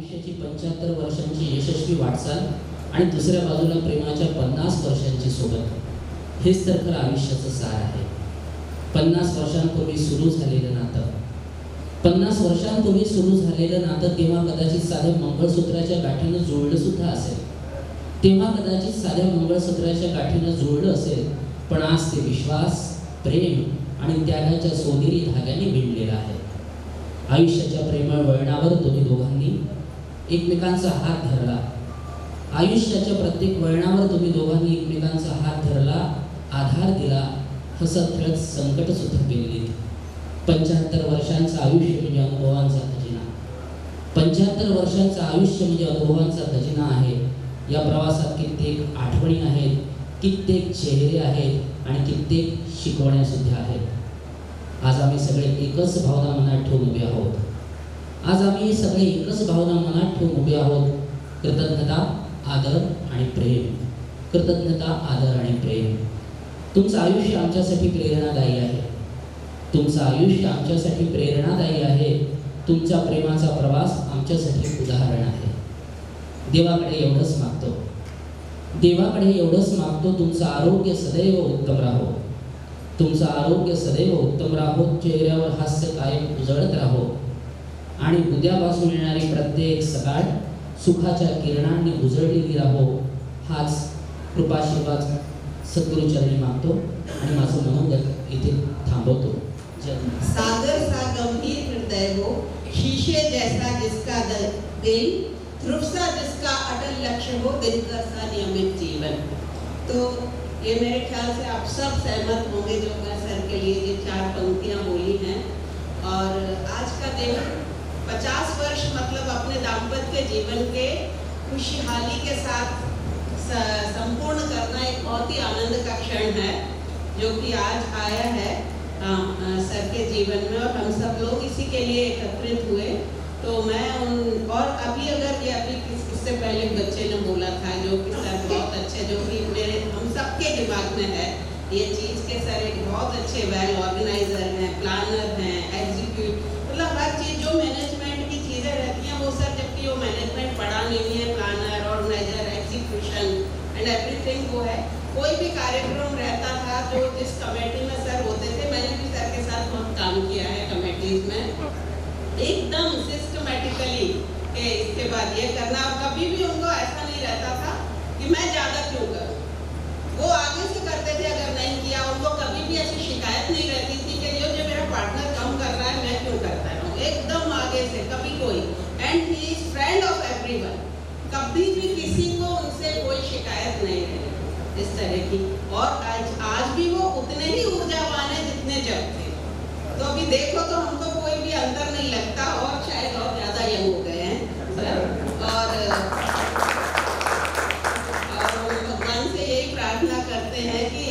आयुष्याची 75 वर्षांची यशस्वी वाटचाल आणि दुसऱ्या बाजूला प्रेमाच्या 50 वर्षांची सोबत। हेच तर खरं आयुष्याचं सार आहे। 50 वर्षांपूर्वी सुरू झालेलं नातं, 50 वर्षांपूर्वी सुरू झालेलं नातं तेव्हा कदाचित साध्या मंगळसूत्राच्या गाठीनं जुळलं सुद्धा असेल, तेव्हा कदाचित साध्या मंगळसूत्राच्या गाठीनं जुळलं असेल, पण आज ते विश्वास, प्रेम आणि त्यागाच्या सोनेरी धाग्याने विणलेलं आहे। आयुष्याच्या प्रेमळ वळणावर तुम्ही दोघांनी एकमेकांचा हात धरला, आयुष्याच्या प्रत्येक वळणावर तुम्ही दोघांनी एकमेकांचा हात धरला, आधार दिला, हसत खेळत संकट सुद्धा केली। 75 वर्षांचं आयुष्य म्हणजे अनुभवांचा खजिना, 75 वर्षांचं आयुष्य म्हणजे अनुभवांचा खजिना आहे। या प्रवासात कित्येक आठवणी आहेत, कित्येक चेहरे आहेत आणि कित्येक शिकवण्या सुद्धा आहेत। आज आम्ही सगळे एकच भावना मनात ठेवून उभे आहोत, आज आम्ही सगळे एकच भावना मनात ठेवून उभे आहोत। कृतज्ञता, आदर आणि प्रेम, कृतज्ञता, आदर आणि प्रेम। तुमचं आयुष्य आमच्यासाठी प्रेरणादायी आहे, तुमचं आयुष्य आमच्यासाठी प्रेरणादायी आहे, तुमच्या प्रेमाचा प्रवास आमच्यासाठी उदाहरण आहे। देवाकडे एवढंच मागतो, देवाकडे एवढंच मागतो, तुमचं आरोग्य सदैव उत्तम राहो, तुमचं आरोग्य सदैव उत्तम राहो, चेहऱ्यावर हास्य कायम उजळत राहो आणि उद्यापासून येणारी प्रत्येक सकाळ सुखाच्या किरणांनी उजळलेली राहो। हाच कृपाशीर्वाद सद्गुरूचरणी मागतो आणि माझं मनोगत इथे थांबवतो। सागर सा गंभीर हृदय हो, शीशे जैसा जिसका दिल, ध्रुव सा जिसका अटल लक्ष्य हो, दिनकर सा नियमित जीवन। तो ये मेरे ख्याल से आप सब सहमत होंगे जो मैं सर के लिए ये 4 पंक्तियां बोली हैं। और आज का दिन 50 वर्ष मतलब अपने दाम्पत्य जीवन के खुशहाली के साथ संपूर्ण करना एक बहुत ही आनंद का क्षण है जो कि आज आया है सर के जीवन में, और हम सब लोग इसी के लिए एकत्रित हुए। तो मैं और अभी अगर ये अभी इससे पहले बच्चे ने बोला था जो कि सर बहुत अच्छे, जो कि मेरे हम सबके दिमाग में है ये चीज़ के सर एक बहुत अच्छे वेल ऑर्गेनाइजर हैं, प्लानर हैं, एग्जीक्यूट, मतलब हर चीज़ जो मैनेजमेंट की चीज़ें रहती हैं वो सर, जबकि वो मैनेजमेंट पढ़ा नहीं है, planner, organiser, execution and everything वो है। कोई भी कार्यक्रम रहता था जो जिस कमेटी में सर होते थे, मैंने भी सर के साथ बहुत काम किया है कमेटीज में, एकदम सिस्टमेटिकली कि इसके बाद ये करना। और कभी भी उनको ऐसा नहीं रहता था कि मैं ज़्यादा क्यों करूँ, वो आगे से करते थे। अगर नहीं किया, उनको कभी भी ऐसी शिकायत नहीं रहती थी कि जो मेरा पार्टनर कम कर रहा है मैं क्यों करता रहूँ, एकदम आगे से कभी कोई। And he is friend of everyone, कभी भी किसी को उनसे कोई शिकायत नहीं रही इस तरह की। और आज भी वो उतने ही ऊर्जावान है जितने जब थे। तो अभी देखो तो हमको कोई भी अंतर नहीं लगता, और शायद और ज़्यादा यंग हो गए हैं सर। और भगवान से यही प्रार्थना करते हैं कि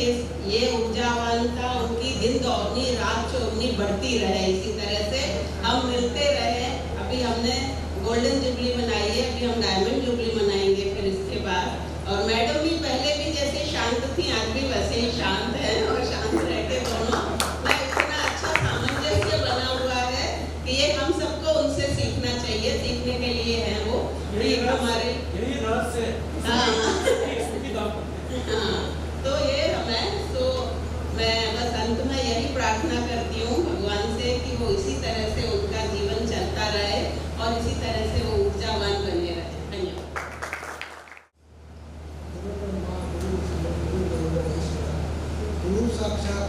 ये ऊर्जावानता उनकी दिन दोगुनी रात चौगुनी बढ़ती रहे, इसी तरह से हम मिलते रहे। अभी हमने गोल्डन जुबली मनाई है, अभी हम डायमंड जुबली मनाएंगे फिर इसके बाद। और मैडम भी पहले भी जैसे शांत थी, आज भी वैसे ही शांत हैं, और शांत रह के दोनों में इतना अच्छा सामंजस्य बना हुआ है कि ये हम सबको उनसे सीखना चाहिए, सीखने के लिए हैं वो हमारे। हाँ हाँ, तो ये हमें, तो मैं बस अंत में यही प्रार्थना करती हूँ भगवान से कि वो इसी तरह से उनका जीवन चलता रहे और इसी तरह से वो ऊर्जावान बने रहे। धन्यवाद। गुरु साक्षात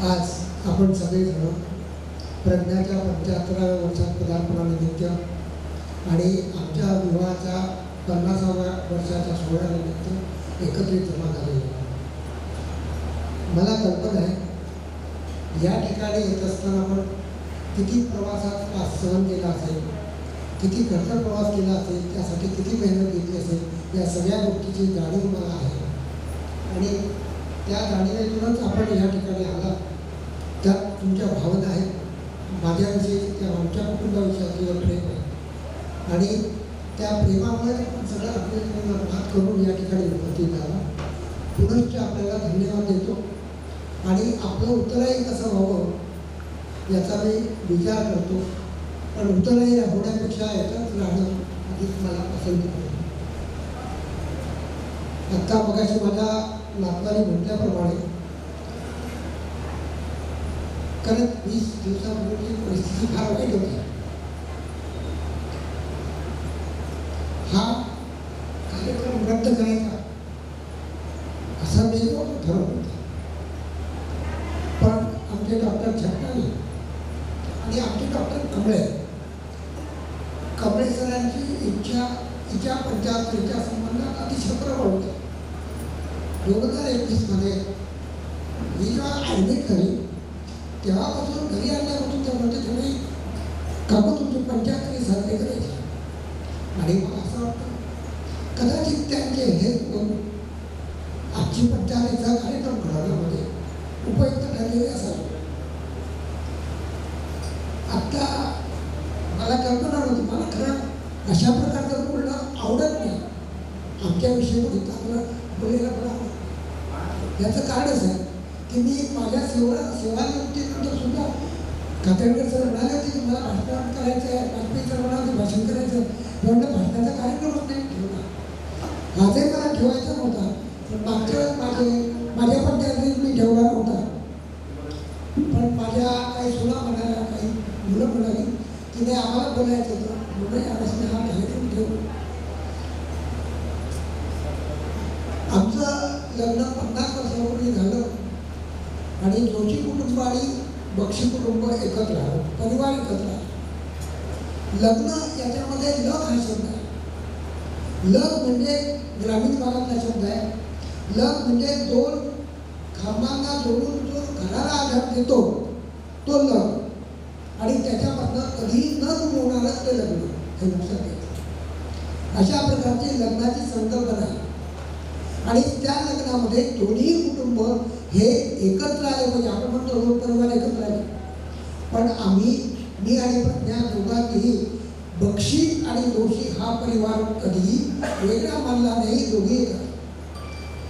आज आपण सगळेजण प्रज्ञाच्या 75व्या वर्षात पदार्पणानिमित्त आणि आमच्या विवाहाच्या 50व्या वर्षाच्या सोहळ्यानिमित्त एकत्रित जमा झालेलो। मला कल्पना आहे या ठिकाणी येत असताना आपण किती प्रवासात सहन केला असेल, किती खर्च प्रवास केला असेल, त्यासाठी किती मेहनत घेतली असेल, या सगळ्या गोष्टीची जाणीव मला आहे। आणि त्या जाणीवेतूनच आपण या ठिकाणी आला, त्यात तुमच्या भावना आहेत, माझ्याविषयी त्या आमच्या कुटुंबाविषयी प्रेम आहे, आणि त्या प्रेमामुळे आपण सगळं आपल्या मात करून या ठिकाणी उपस्थित झाला। पुनश्च आपल्याला धन्यवाद देतो आणि आपलं उत्तरही कसं व्हावं याचा मी विचार करतो. पण उत्तरही होण्यापेक्षा याच्यात राहणं अधिक मला पसंत आहे. आत्ता मगाशी माझ्या नातवाने म्हटल्याप्रमाणे कारण 20 दिवसापूर्वीची परिस्थिती फार वाईट होती. हा कार्यक्रम रद्द करायचा असा मी ठरवलं होतं. पण आमचे डॉक्टर छट्टाने आणि आमचे डॉक्टर कमळे सरांची इच्छा तिच्या 75च्या संबंधात अतिशय प्रबळ होती. 2021 मध्ये मी जेव्हा ॲडमिट झाली तेव्हापासून घरी आणल्यापासून ते म्हणते तुम्ही काकू तुमची 75 साजरे करायचे. आणि मला असं वाटतं कदाचित त्यांचे हे आजची 75चा कार्यक्रम घडवण्यामध्ये उपयुक्त ठरलेले असावे. आत्ता मला कल्पना नव्हती. मला खरं अशा प्रकारचं बोलणं आवडत नाही. आमच्याविषयी चांगलं बोलायला पण आवडतं. याचं कारणच आहे की मी माझ्या सेवानिवृत्तीनंतर सुद्धा कातळकर सर म्हणाले होते की मला भाषण करायचं आहे. वाजपेयी सर म्हणाले भाषण करायचं. म्हणून भाषणाचा कार्यक्रमच नाही ठेवला. आजही मला ठेवायचा नव्हता. पण मागच्या वेळेस माझ्या पंचायतीत मी ठेवला नव्हता. पण माझ्या काही सुना म्हणाल्या काही मुलं म्हणाली की नाही आम्हाला बोलायचं होतं म्हणून यावेळेस हा कार्यक्रम ठेवू. आमचं लग्न 50 वर्षापूर्वी झालं आणि जोशी कुटुंब आणि बक्षी कुटुंब एकत्र आलं. परिवार एकत्र आला. लग्न याच्यामध्ये लग हा शब्द आहे. लग म्हणजे ग्रामीण भागातला शब्द आहे. लग म्हणजे दोन खांबांना जोडून जो घराला आधार देतो तो लग. आणि त्याच्यामधनं कधीही न दुमवणारं ते लग्न हे लक्षात घ्यायचं. अशा प्रकारची लग्नाची संकल्पना आहे. आणि त्या लग्नामध्ये दोन्ही कुटुंब हे एकत्र आले म्हणजे आपण म्हणतो दोन परिवार एकत्र आले. पण मी आणि प्रज्ञा दोघांनीही बक्षी आणि जोशी हा परिवार कधीही वेगळा मानला नाही. दोघे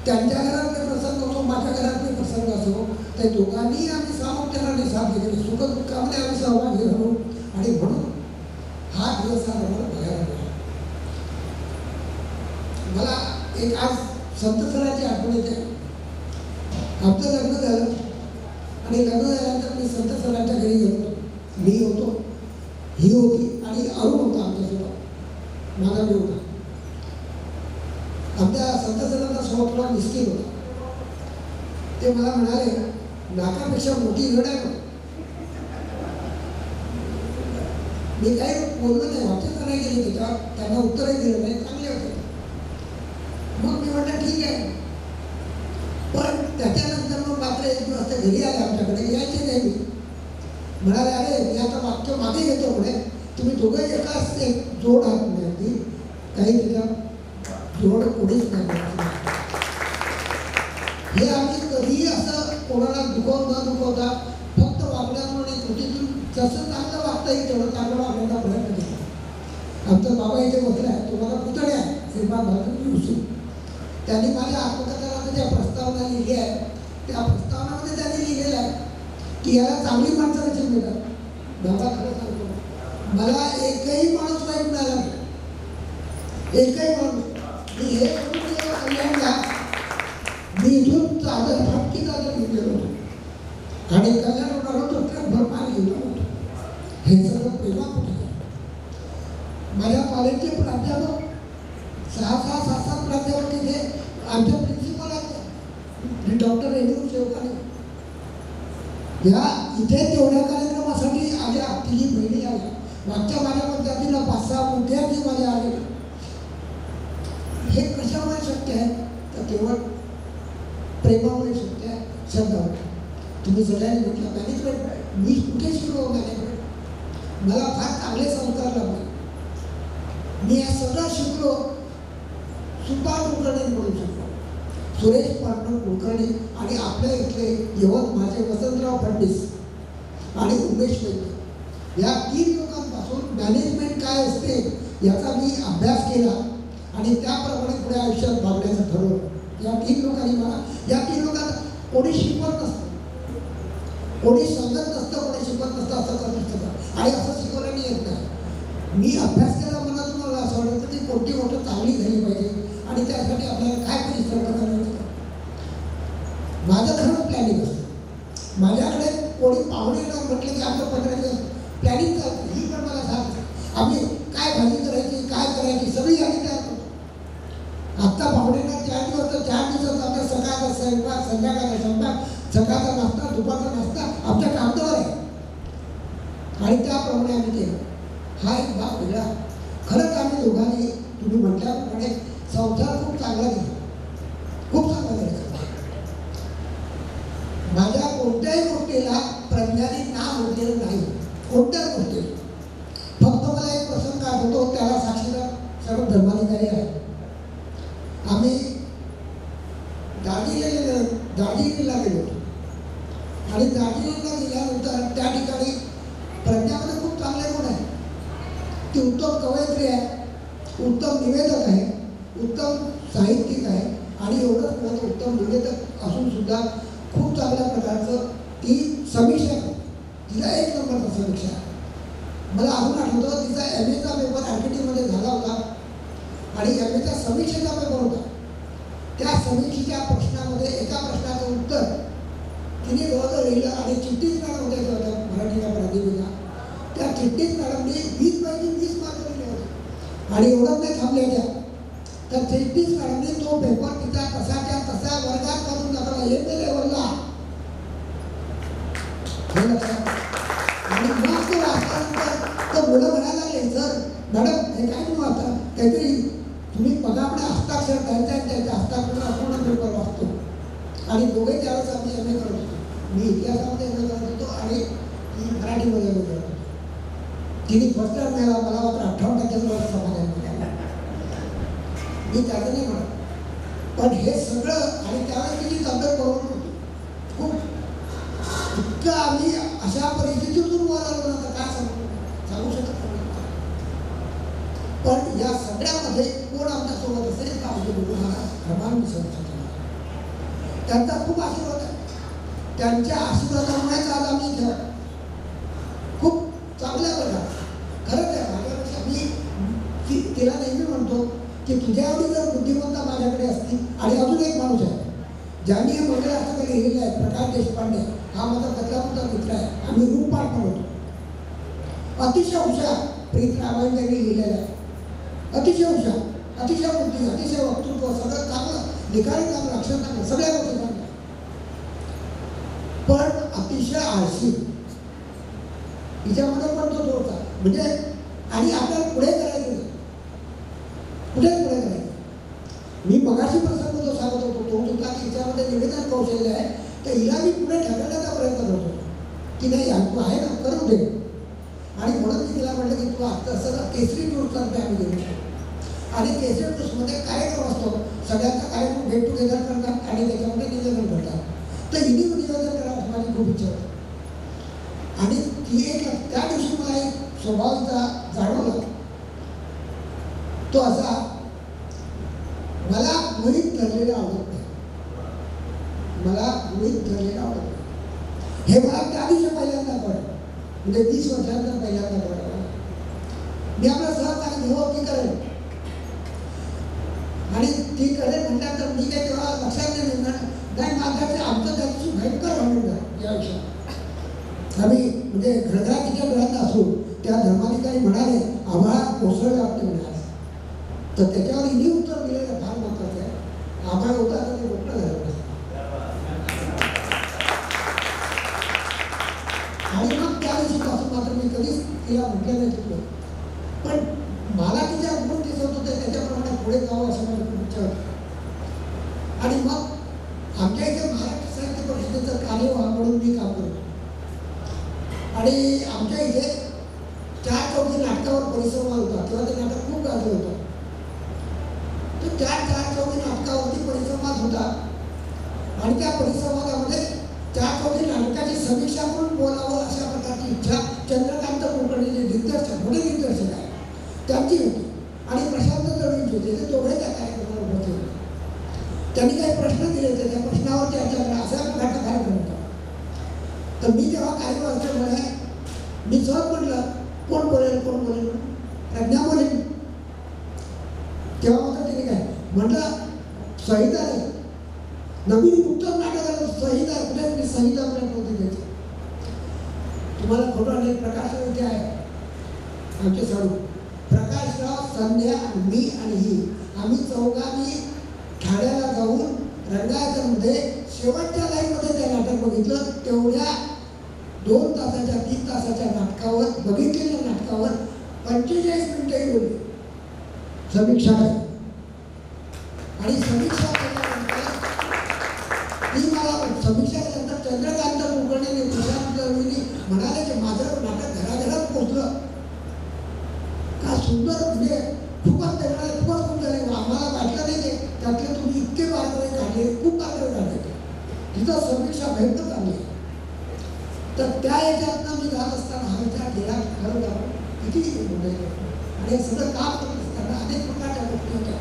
त्यांच्या घरातले प्रसंग असो माझ्या घरातले प्रसंग असो ते दोघांनी आम्ही सामोपचाराने साध्य केले. सुखदुःखामध्ये आम्ही सहभागी झालो आणि म्हणून हा दिवस आम्हाला बघायला मिळाला. मला एक आज संत सरांची आठवण येते. आमचं लग्न झालं आणि लग्न झाल्यानंतर मी संत सरांच्या घरी गेलो. मी होतो, ही होती आणि अरुण होता आमच्यासोबत. माझा मी होता. आमच्या संत सरांचा स्वभाव थोडा मिस्किन होता. ते मला म्हणाले नाकापेक्षा मोठी घड आहे. मी काही बोललो नाही. वाचन नाही केली त्याच्यावर. त्यांना उत्तरही दिलं नाही. चांगले होते. मग मी म्हटलं ठीक आहे. पण त्याच्यानंतर मग मात्र एक दिवस ते घरी आले आमच्याकडे. यायचे नाही मी. म्हणाले अरे मी आता मागे घेतो म्हणे तुम्ही दोघं एकाच एक जोड आहात म्हणे. काही त्याच्या जोड कोणीच नाही. हे आम्ही कधीही असं कोणाला न दुखवता फक्त वागण्यामुळे कृतीतून जसं चांगलं वागता येईल तेवढं चांगलं वागण्याचा प्रयत्न केला. आमचा बाबा इथे बसला आहे. तुम्हाला पुतळे आहे श्रीमान भारत उसून. त्यांनी माझ्या आत्मकथनामध्ये ज्या प्रस्तावना लिहिली आहे त्या प्रस्तावनामध्ये त्यांनी लिहिलेलं आहे की याला चांगली माणसं कशी मिळतात. बाबा खरं सांगतो मला एकही माणूस वाईट मिळाला नाही. एकही माणूस. मी हे कल्याणला मी इथून चादर फाटकी चादर घेऊन गेलो होतो आणि कल्याण होणार होतो ट्रकभर पाणी घेऊन होतो. हे सगळं प्रेमापोटी आहे. माझ्या कॉलेजचे प्राध्यापक 6-6, 7-7 प्राध्यापक तिथे आमच्या प्रिन्सिपल आहेत डॉक्टर रेणू शेवकाने. या इथे तेवढ्या कार्यक्रमासाठी आल्या. तिची बहिणी आल्या. मागच्या माझ्या पद्धतीनं 5-6 विद्यार्थी माझे आले. हे कशामुळे शक्य आहे तर केवळ प्रेमामुळे शक्य आहे. शब्दावर तुम्ही सगळ्यांनी म्हटलं मॅनेजमेंट. मी कुठे शिकलो मॅनेजमेंट. मला फार चांगले संस्कार लाभले. मी हे सगळं शिकलो सुभाष कुलकर्णी म्हणून शिकलो. सुरेश पांडुरंग कुलकर्णी आणि आपल्या इथले यवतमाळचे वसंतराव फडणीस आणि उमेश वैद्य या 3 लोकांपासून मॅनेजमेंट काय असते याचा मी अभ्यास केला आणि त्याप्रमाणे पुढे आयुष्यात वागण्याचं ठरवलं. या 3 लोकांनी मला या 3 लोकांना कोणी शिकवत नसतं. कोणी सांगत नसतं, कोणी शिकवत नसतं, असं करत नसतं आणि असं शिकवल्याने येत नाही. मी अभ्यास केला मनातून मला असं वाटतं की कोणती गोष्ट चांगली झाली पाहिजे आणि त्यासाठी आपल्याला काय परिश्रम करायचं. माझं खरंच प्लॅनिंग असतं. माझ्याकडे कोणी पाहुणेला म्हटलं की आमचं 15 दिवस प्लॅनिंग चालतं. ही पण मला सांगते आम्ही काय भाजी करायची, काय करायची, सगळी यादी तयार करतो. आत्ता पाहुणेला 4 दिवस तर 4 दिवसात आपल्या सकाळचा स्वयंपाक, संध्याकाळचा स्वयंपाक, सकाळचा नाश्ता, दुपारचा नाश्ता आमच्या कागदावर आहे आणि त्याप्रमाणे आम्ही केलं. हा एक भाग वेगळा. खरंच आम्ही दोघांनी तुम्ही म्हटल्याप्रमाणे संसार खूप चांगला केला, खूप चांगला केला. माझ्या कोणत्याही गोष्टीला प्रज्ञाने नाव म्हटलेलं नाही, कोणत्याच गोष्टीला. फक्त मला एक प्रसंग आठवतो, त्याला साक्षीदार सर्व धर्माधिकारी आहे. आम्ही दार्जिलिंगला गेलो होतो आणि दार्जिलिंगला गेल्यानंतर त्या ठिकाणी प्रज्ञामध्ये खूप चांगले गुण आहे. ती उत्तम कवयित्री आहे, उत्तम निवेदक आहे, उत्तम साहित्यिक आहे आणि एवढंच नाही, उत्तम निवेदक असून सुद्धा खूप चांगल्या प्रकारचं ती समीक्षा आहे. तिला 1 नंबरचा समीक्षा आहे. मला अजून आठवतं तिचा MA पेपर आर्किटेक्टमध्ये झाला होता आणि MA समीक्षेचा पेपर होता. त्या समीक्षेच्या प्रश्नामध्ये एका प्रश्नाचं उत्तर तिने जवळजवळ लिहिलं आणि चिठ्ठीच मॅडम होत्या तेव्हा मराठीला प्राधिकरणाला. त्या चिठ्ठीच मॅडमने 20 पैकी 20 मार्क दिले होते आणि एवढंच नाही थांबल्या त्या. तर चिठ्ठीच मॅडमने तो पेपर तिचा तसाच्या तसा वर्गात काढून टाकला MA लेवलला. हे लक्षात. आणि मग तो वाचल्यानंतर तर मुलं म्हणायला लागले, सर मॅडम हे काय तुम्ही आता काहीतरी तुम्ही बघा आपल्या हस्ताक्षर द्यायचं आहे, त्याच्या हस्ताक्षर अपूर्ण पेपर वाचतो. आणि दोघे त्यावेळेस आम्ही MA करत होतो. मी इतिहासामध्ये MA करत होतो आणि ती मराठीमध्ये MA करत होतो. तिने फर्स्ट टाइम मिळाला, मला मात्र 58% समाधान मिळालं. मी त्याचं नाही म्हणत, पण हे सगळं आणि त्यावेळेस तिची तब्येत बरोबर होती खूप. इतकं आम्ही अशा परिस्थितीतून वर आलो ना, काय सांगू शकत नाही. पण या सगळ्यामध्ये कोण आमच्यासोबत असेल का आमचे गुरु महाराज प्रमाण दिसत. त्यांचा खूप आशीर्वाद आहे. त्यांच्या आशीर्वादामुळेच आज आम्ही इथे खूप चांगल्या प्रकारे. खरंच आहे माझ्यापेक्षा मी तिला नेहमी म्हणतो की तुझ्या एवढी जर बुद्धिमत्ता माझ्याकडे असती. आणि अजून एक माणूस आहे ज्यांनी हे मंडळ असं काही लिहिलेलं आहे, प्रकाश देशपांडे. हा माझा बदलापूरचा मित्र आहे. आम्ही रूपपाठ म्हणतो. अतिशय हुशार प्रीत रामायण त्यांनी लिहिलेलं आहे. अतिशय हुशार, अतिशय बुद्धी, अतिशय वक्तृत्व, सगळं चांगलं लिखाण, चांगलं अक्षर, चांगलं सगळ्या गोष्टी चांगल्या. पण अतिशय आळशी. तिच्यामध्ये पण तो होता म्हणजे. आणि आपल्याला पुढे करायचं नाही, पुढे करायचं. मी मगाशी प्रसंग जो सांगत होतो तो होता की हिच्यामध्ये निवेदन कौशल्य आहे, तर हिला मी पुढे ढकलण्याचा प्रयत्न करतो की नाही तू आहे ना, करू दे. आणि म्हणून मी तिला म्हटलं की तू आता असं केसरी टूर्सतर्फे आम्ही गेलो आणि केसरी टूर्समध्ये कार्यक्रम असतो. सगळ्यांचा कार्यक्रम गेट टुगेदर करतात आणि त्याच्यामध्ये निवेदन करतात. तर हिने निवेदन करावं माझी खूप इच्छा होती. आणि ती एक त्या दिवशी मला एक स्वभावाचा जाणवला तो असा, मला गृहीत धरलेलं आवडत नाही. मला गृहीत धरलेलं आवडत नाही. हे मला त्या दिवशी पहिल्यांदा कळलं, म्हणजे 20 वर्षानंतर पहिल्यांदा कळलं. मी आपला सहज हो की करेल आणि ती करेल म्हटल्यानंतर मी काही तेव्हा लक्षात नाही देणार नाही. माझ्याकडे आमचं त्या दिवशी भयंकर भांडण झालं या विषयात. आम्ही म्हणजे घरघरातीच्या घरात असू त्या धर्माधिकारी म्हणाले आम्हाला कोसळलं वाटते म्हणाले. तर त्याच्यावर हिने उत्तर दिलेलं फार महत्वाचं आहे. आम्हाला होता तर ते मोठं झालं. आणि मग त्या दिवशीपासून मात्र मी कधीच तिला म्हटलं नाही चुकलं. पण मला तिच्या गुण दिसत होते त्याच्याप्रमाणे पुढे जावं असं मला खूप इच्छा होती. आणि मग आमच्या इथे महाराष्ट्र साहित्य परिषदेचं कार्य म्हणून मी काम करतो. आणि आमच्या इथे 4 चौकी नाटकावर परिसंवाद होता. तेव्हा ते नाटक खूप गाजलं होतं. तर त्या 4 चौकी नाटकावरती परिसंवाद होता आणि त्या परिसंवादामध्ये 4 चौकी नाटकाची समीक्षा करून बोलावं अशा प्रकारची इच्छा चंद्रकांत कुलकर्णी जे दिग्दर्शक मोठे दिग्दर्शक आहे त्यांची होती आणि प्रशांत दळवींची होती. ते दोघे त्या कार्यक्रमावर उपस्थित होते. त्यांनी काही प्रश्न दिले होते, त्या प्रश्नावर चर्चा करा असा मोठा कार्यक्रम होता. तर मी तेव्हा काही वर्षामुळे मी सहज म्हटलं कोण बोलेल प्रज्ञा बोलेल. तेव्हा मात्र तिने काय म्हटलं, संहिता नाही, नवीन नुकतंच नाटक आलं संहिता, कुठे मी संहिता नव्हती त्याची. तुम्हाला खोटं नाही, प्रकाश इथे आहे आमचे साडू प्रकाशराव, संध्या, मी आणि ही आम्ही चौघांनी ठाण्याला जाऊन रंगायतमध्ये शेवटच्या लाईनमध्ये ते नाटक बघितलं. तेवढ्या 2 तासाच्या 3 तासाच्या नाटकावर, बघितलेल्या नाटकावर 45 मिनिटंही बोलले. समीक्षा आहे आणि समीक्षा केल्यानंतर ती मला समीक्षा केल्यानंतर चंद्रकांत कुलकर्णी प्रशांत म्हणाले की माझं नाटक घराघरात पोहोचलं. का सुंदर, म्हणजे खूपच ते म्हणाले खूपच खूप झाले. आम्हाला वाटलं नाही ते त्यातले तुम्ही इतके बारकावे काढले, खूप बारकावे काढले. तिथं समीक्षा भयंकर चांगली. तर त्या याच्यातनं मी जात असताना हा विचार केला, खरं जाऊन किती मोठे आणि हे सगळं काम करत असताना अनेक प्रकारच्या गोष्टी होत्या.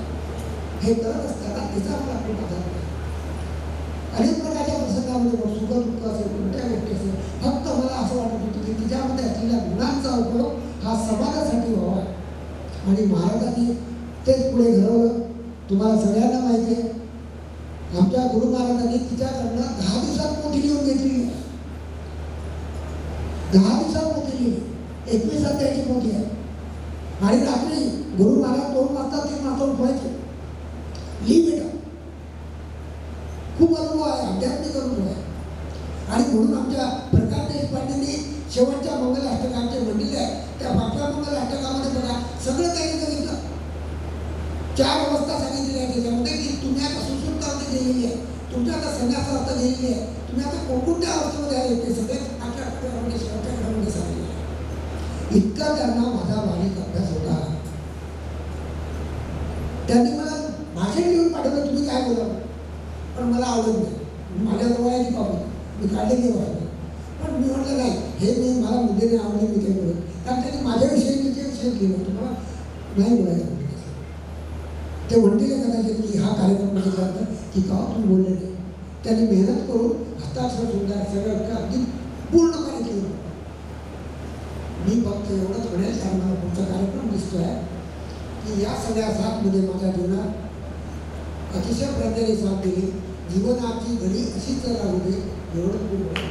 हे करत असताना तिचा मला खूप आधार होता. अनेक प्रकारच्या प्रसंगामध्ये सुख दुःख असेल, कोणत्या गोष्टी असेल, फक्त मला असं वाटत होतं की तिच्यामध्ये असलेल्या गुणांचा उपयोग हा समाजासाठी व्हावा. आणि महाराजांनी तेच पुढे घडवलं. तुम्हाला सगळ्यांना माहिती आहे, आमच्या गुरु महाराजांनी तिच्याकडनं 10 दिवसात पोथी लिहून घेतली. 10 दिवसात पोथी लिहिली, 21 अध्यायाची पोथी आहे. आणि रात्री गुरु महाराज 2 वाजता 3 वाजता उठवायचे, लिही बेटा. खूप अनुभव आहे, आध्यात्मिक अनुभव आहे. आणि म्हणून आमच्या प्रकाश देशपांडेंनी शेवटच्या मंगलाष्टकांचे म्हणलेले आहे. त्या 5व्या मंगलाष्टकामध्ये बघा सगळं काही सांगितलं. 4 अवस्था सांगितलेल्या आहे त्याच्यामध्ये की तुम्ही आता सुसुप्त अर्थ गेलेली आहे, तुमच्या आता संन्यास अर्थ गेलेली आहे, तुम्ही आता कोणत्या अवस्थेमध्ये आले ते सगळे 8व्या अध्यायामध्ये शेवटच्या घरामध्ये सांगितले. इतका त्यांना माझा बारीक अभ्यास होता. त्यांनी मला भाषण लिहून पाठवलं, तुम्ही काय बोलावं, पण मला आवडत नाही. माझ्याजवळ आहे ती पाहून मी काढलेली वाटलं, पण मी म्हटलं नाही, हे मी मला मुद्देने आवडले, मी काही बोलत. कारण त्यांनी माझ्याविषयी विषय लिहिलं होतं, मला नाही बोलायचं. ते म्हणतील कदाचित की हा कार्यक्रम म्हटल्यानंतर की का तुम्ही बोलले नाही. त्यांनी मेहनत करून हस्ताक्षर सुद्धा सगळं अगदी पूर्णपणे केलं. मी फक्त एवढंच म्हणेल, कारण मला पुढचा कार्यक्रम दिसतो आहे की या सगळ्या साथमध्ये माझ्या जीवनात अतिशय प्रज्ञेने साथ दिली. जीवनाची घडी अशीच लागू दे, एवढंच मी बोलेल.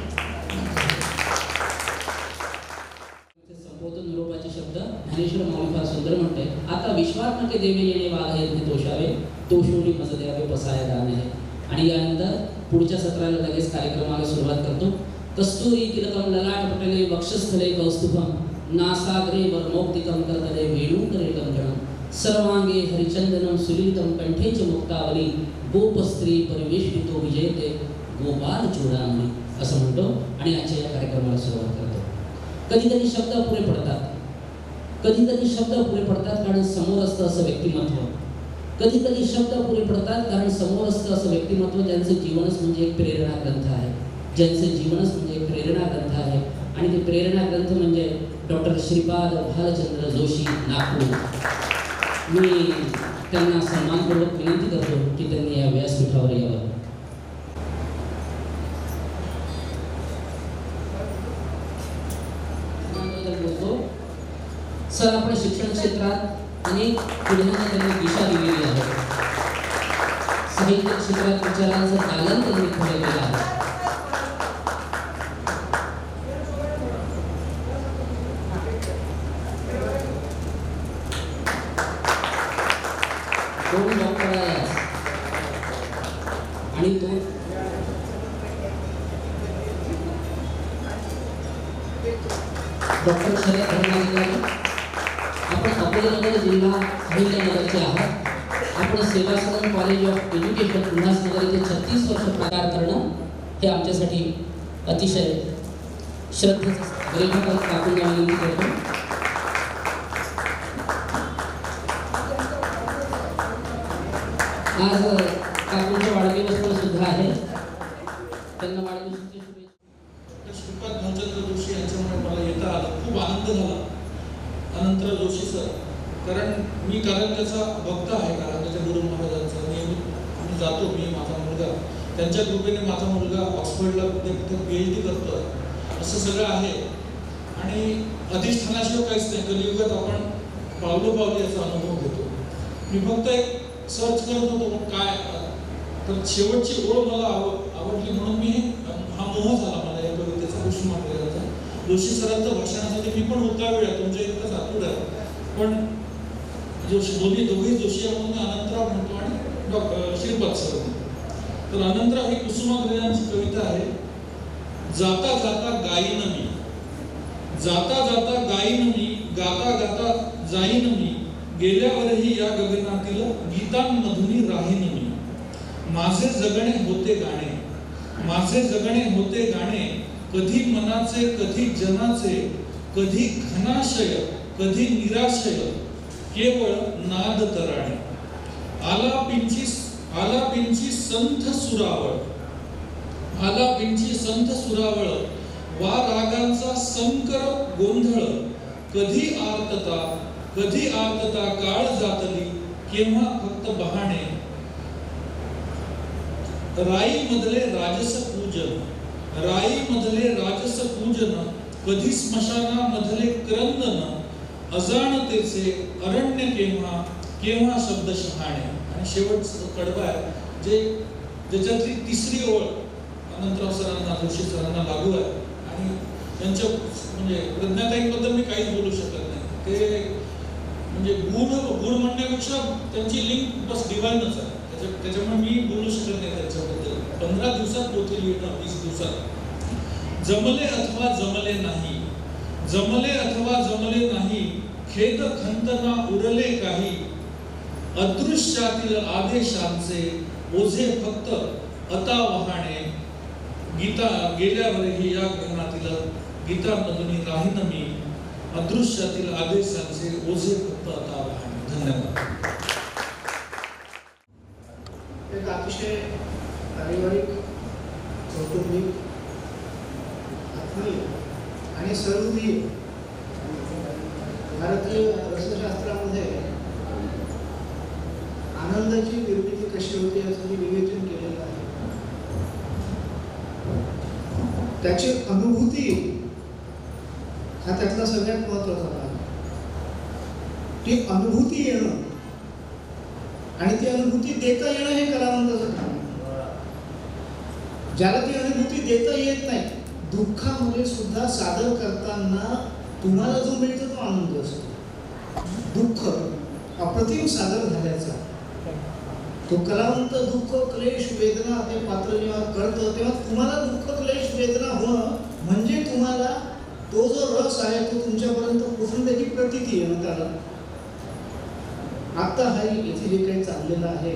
संबोधन निरोपाचे शब्द ज्ञानेश्वर माऊली फार सुंदर म्हणते. आता विश्वात्मके देवे येणे वाघ तोषावे, तोषोनी मज द्यावे पसाया दान आहे. आणि यानंतर पुढच्या सत्राला लगेच कार्यक्रमाला सुरुवात करतो. कस्तुरी तिलकम ललाट पटले वक्षस्थले कौस्तुभम, नासाग्रे वर्मोक्तिकम करतले वेणुकरे कंकणम, सर्वांगे हरिचंदनम सुलितम कंठे च मुक्तावली, गोपस्त्री परिवेष्टितो विजयते गोपाल चूडामणी, असं म्हणतो आणि आजच्या या कार्यक्रमाला सुरुवात करतो. कधी कधी शब्द पुरे पडतात, कधी कधी शब्द पुरे पडतात कारण समोर असतं असं व्यक्तिमत्व. कधी कधी शब्द पुरे पडतात कारण समोर असतं असं व्यक्तिमत्व ज्यांचं जीवनच म्हणजे एक प्रेरणा ग्रंथ आहे, ज्यांचं जीवनच म्हणजे एक प्रेरणा ग्रंथ आहे. आणि ते प्रेरणा ग्रंथ म्हणजे डॉक्टर श्रीपाद भालचंद्र जोशी नागपूर. मी त्यांना सन्मानपूर्वक विनंती करतो की त्यांनी या व्यासपीठावर यावं. सर, आपण शिक्षण क्षेत्रात अनेक पिढ्यांना त्यांनी दिशा दिलेली आहे. साहित्य क्षेत्रात विचारांचं दालन त्यांनी खोललेलं आहे. दोन डॉक्टर आहेत आणि तो डॉक्टर शरद धर्माधिकारी. आपण अकोलानगर जिल्हा अहिल्यानगरचे आहात. आपण सेवा सदन कॉलेज ऑफ एज्युकेशन उल्हासनगर येथे 36 वर्ष प्रकार करणं हे आमच्यासाठी अतिशय श्रद्धेचं ग्रेहक काकूंना विनंती करतो. आज काकूंचा वाढदिवस पण सुद्धा आहे, त्यांना वाढदिवसाच्या शुभेच्छा. श्रीपाद भालचंद्र जोशी यांच्यामुळे मला येता आलं, खूप आनंद झाला. अनंत जोशी सर, कारण कारंजाचा भक्त आहे, कारंजाच्या गुरु महाराजांचा नियमित आम्ही जातो. मी, माझा मुलगा, त्यांच्या कृपेने माझा मुलगा ऑक्सफर्डला PhD करतोय. असं सगळं आहे. आणि अधिष्ठानाशिवाय काहीच नाही. कलियुगात आपण पावलोपावली याचा अनुभव घेतो. मी फक्त एक सर्च करत होतो मग काय, तर शेवटची ओळ मला आवडली म्हणून मी हा मोह झाला मला या कवितेचा, कुसुमाग्रजाचा. जोशी सरांचं भाषणासाठी मी पण उतावीळ आहे, तुमच्या इतकंच आतुर आहे. पण दोघे जोशी म्हणून अनंतराव म्हणतो आणि श्रीपाद सर म्हणतो. तर अनंतराव ही कुसुमाग्रजांची कविता आहे. जाता जाता गाईन मी, जाता जाता गाईन मी, गाता गाता जाईन मी, गेल्यावरही या गगनातील गीतांमधून राहीन मी. माझे जगणे होते गाणे, माझे जगणे होते गाणे, कधी मनाचे कधी जनाचे, कधी घनाशय कधी निराशय, केवळ नाद तराणे. आलापिंची संथ सुरावळ, आलापिंची संथ सुरावळ, वा रागांचा संकर गोंधळ, कधी आर्तता काळ जातली, केव्हा फक्त बहाणे. राई मधले राजस पूजन, कधी स्मशानामधले क्रंदन, अजाणतेचे अरण्य केव्हा शब्द शहाणे. आणि शेवटचं कडवं आहे ज्याच्यातली तिसरी ओळ अनंतराव सरांना, जोशी सरांना लागू आहे. आणि त्यांच्या म्हणजे प्रज्ञाताईंबद्दल मी काहीच बोलू शकत नाही. ते म्हणजे गुढ म्हणण्यापेक्षा त्यांची लिंक बस डिवाइनच आहे. त्याच्यामुळे मी बोलू शकत नाही त्याच्याबद्दल. 15 दिवसात पोहोचली 20 दिवसात. जमले अथवा जमले नाही, जमले अथवा जमले नाही, खेद खंतना उरले काही, अदृश्यातील आदेशांचे ओझे फक्त आता वहाणे. गीता गेल्यावरही या गगनातील गीतामधून राहीन मी, अदृश्यातील आदेशांचे ओझे फक्त आता वहाणे. धन्यवाद. एक अतिशय पारिवारिक, कौटुंबिक, आत्मीय आणि सर्वधीय भारतीय रसशास्त्रामध्ये आनंदाची निर्मिती कशी होते याचं मी विवेचन केलेलं आहे. त्याची अनुभूती हा त्यातला सगळ्यात महत्त्वाचा भाग. ती अनुभूती येणं आणि ती अनुभूती देता येणं हे कलावंताचं काम आहे. ज्याला ती अनुभूती देता येत नाही, दुःखामध्ये सुद्धा सादर करताना तुम्हाला जो मिळतो तो आनंद असतो. दुःख अप्रतिम सादर झाल्याचा तो कलावंत दुःख क्लेश वेदना ते पात्र जेव्हा कळतं तेव्हा तुम्हाला दुःख क्लेश वेदना होणं म्हणजे तुम्हाला तो जो रस आहे तो तुमच्यापर्यंत पोहोचून त्याची प्रतीती येणं. त्याला आता हा इथे जे काही चाललेलं आहे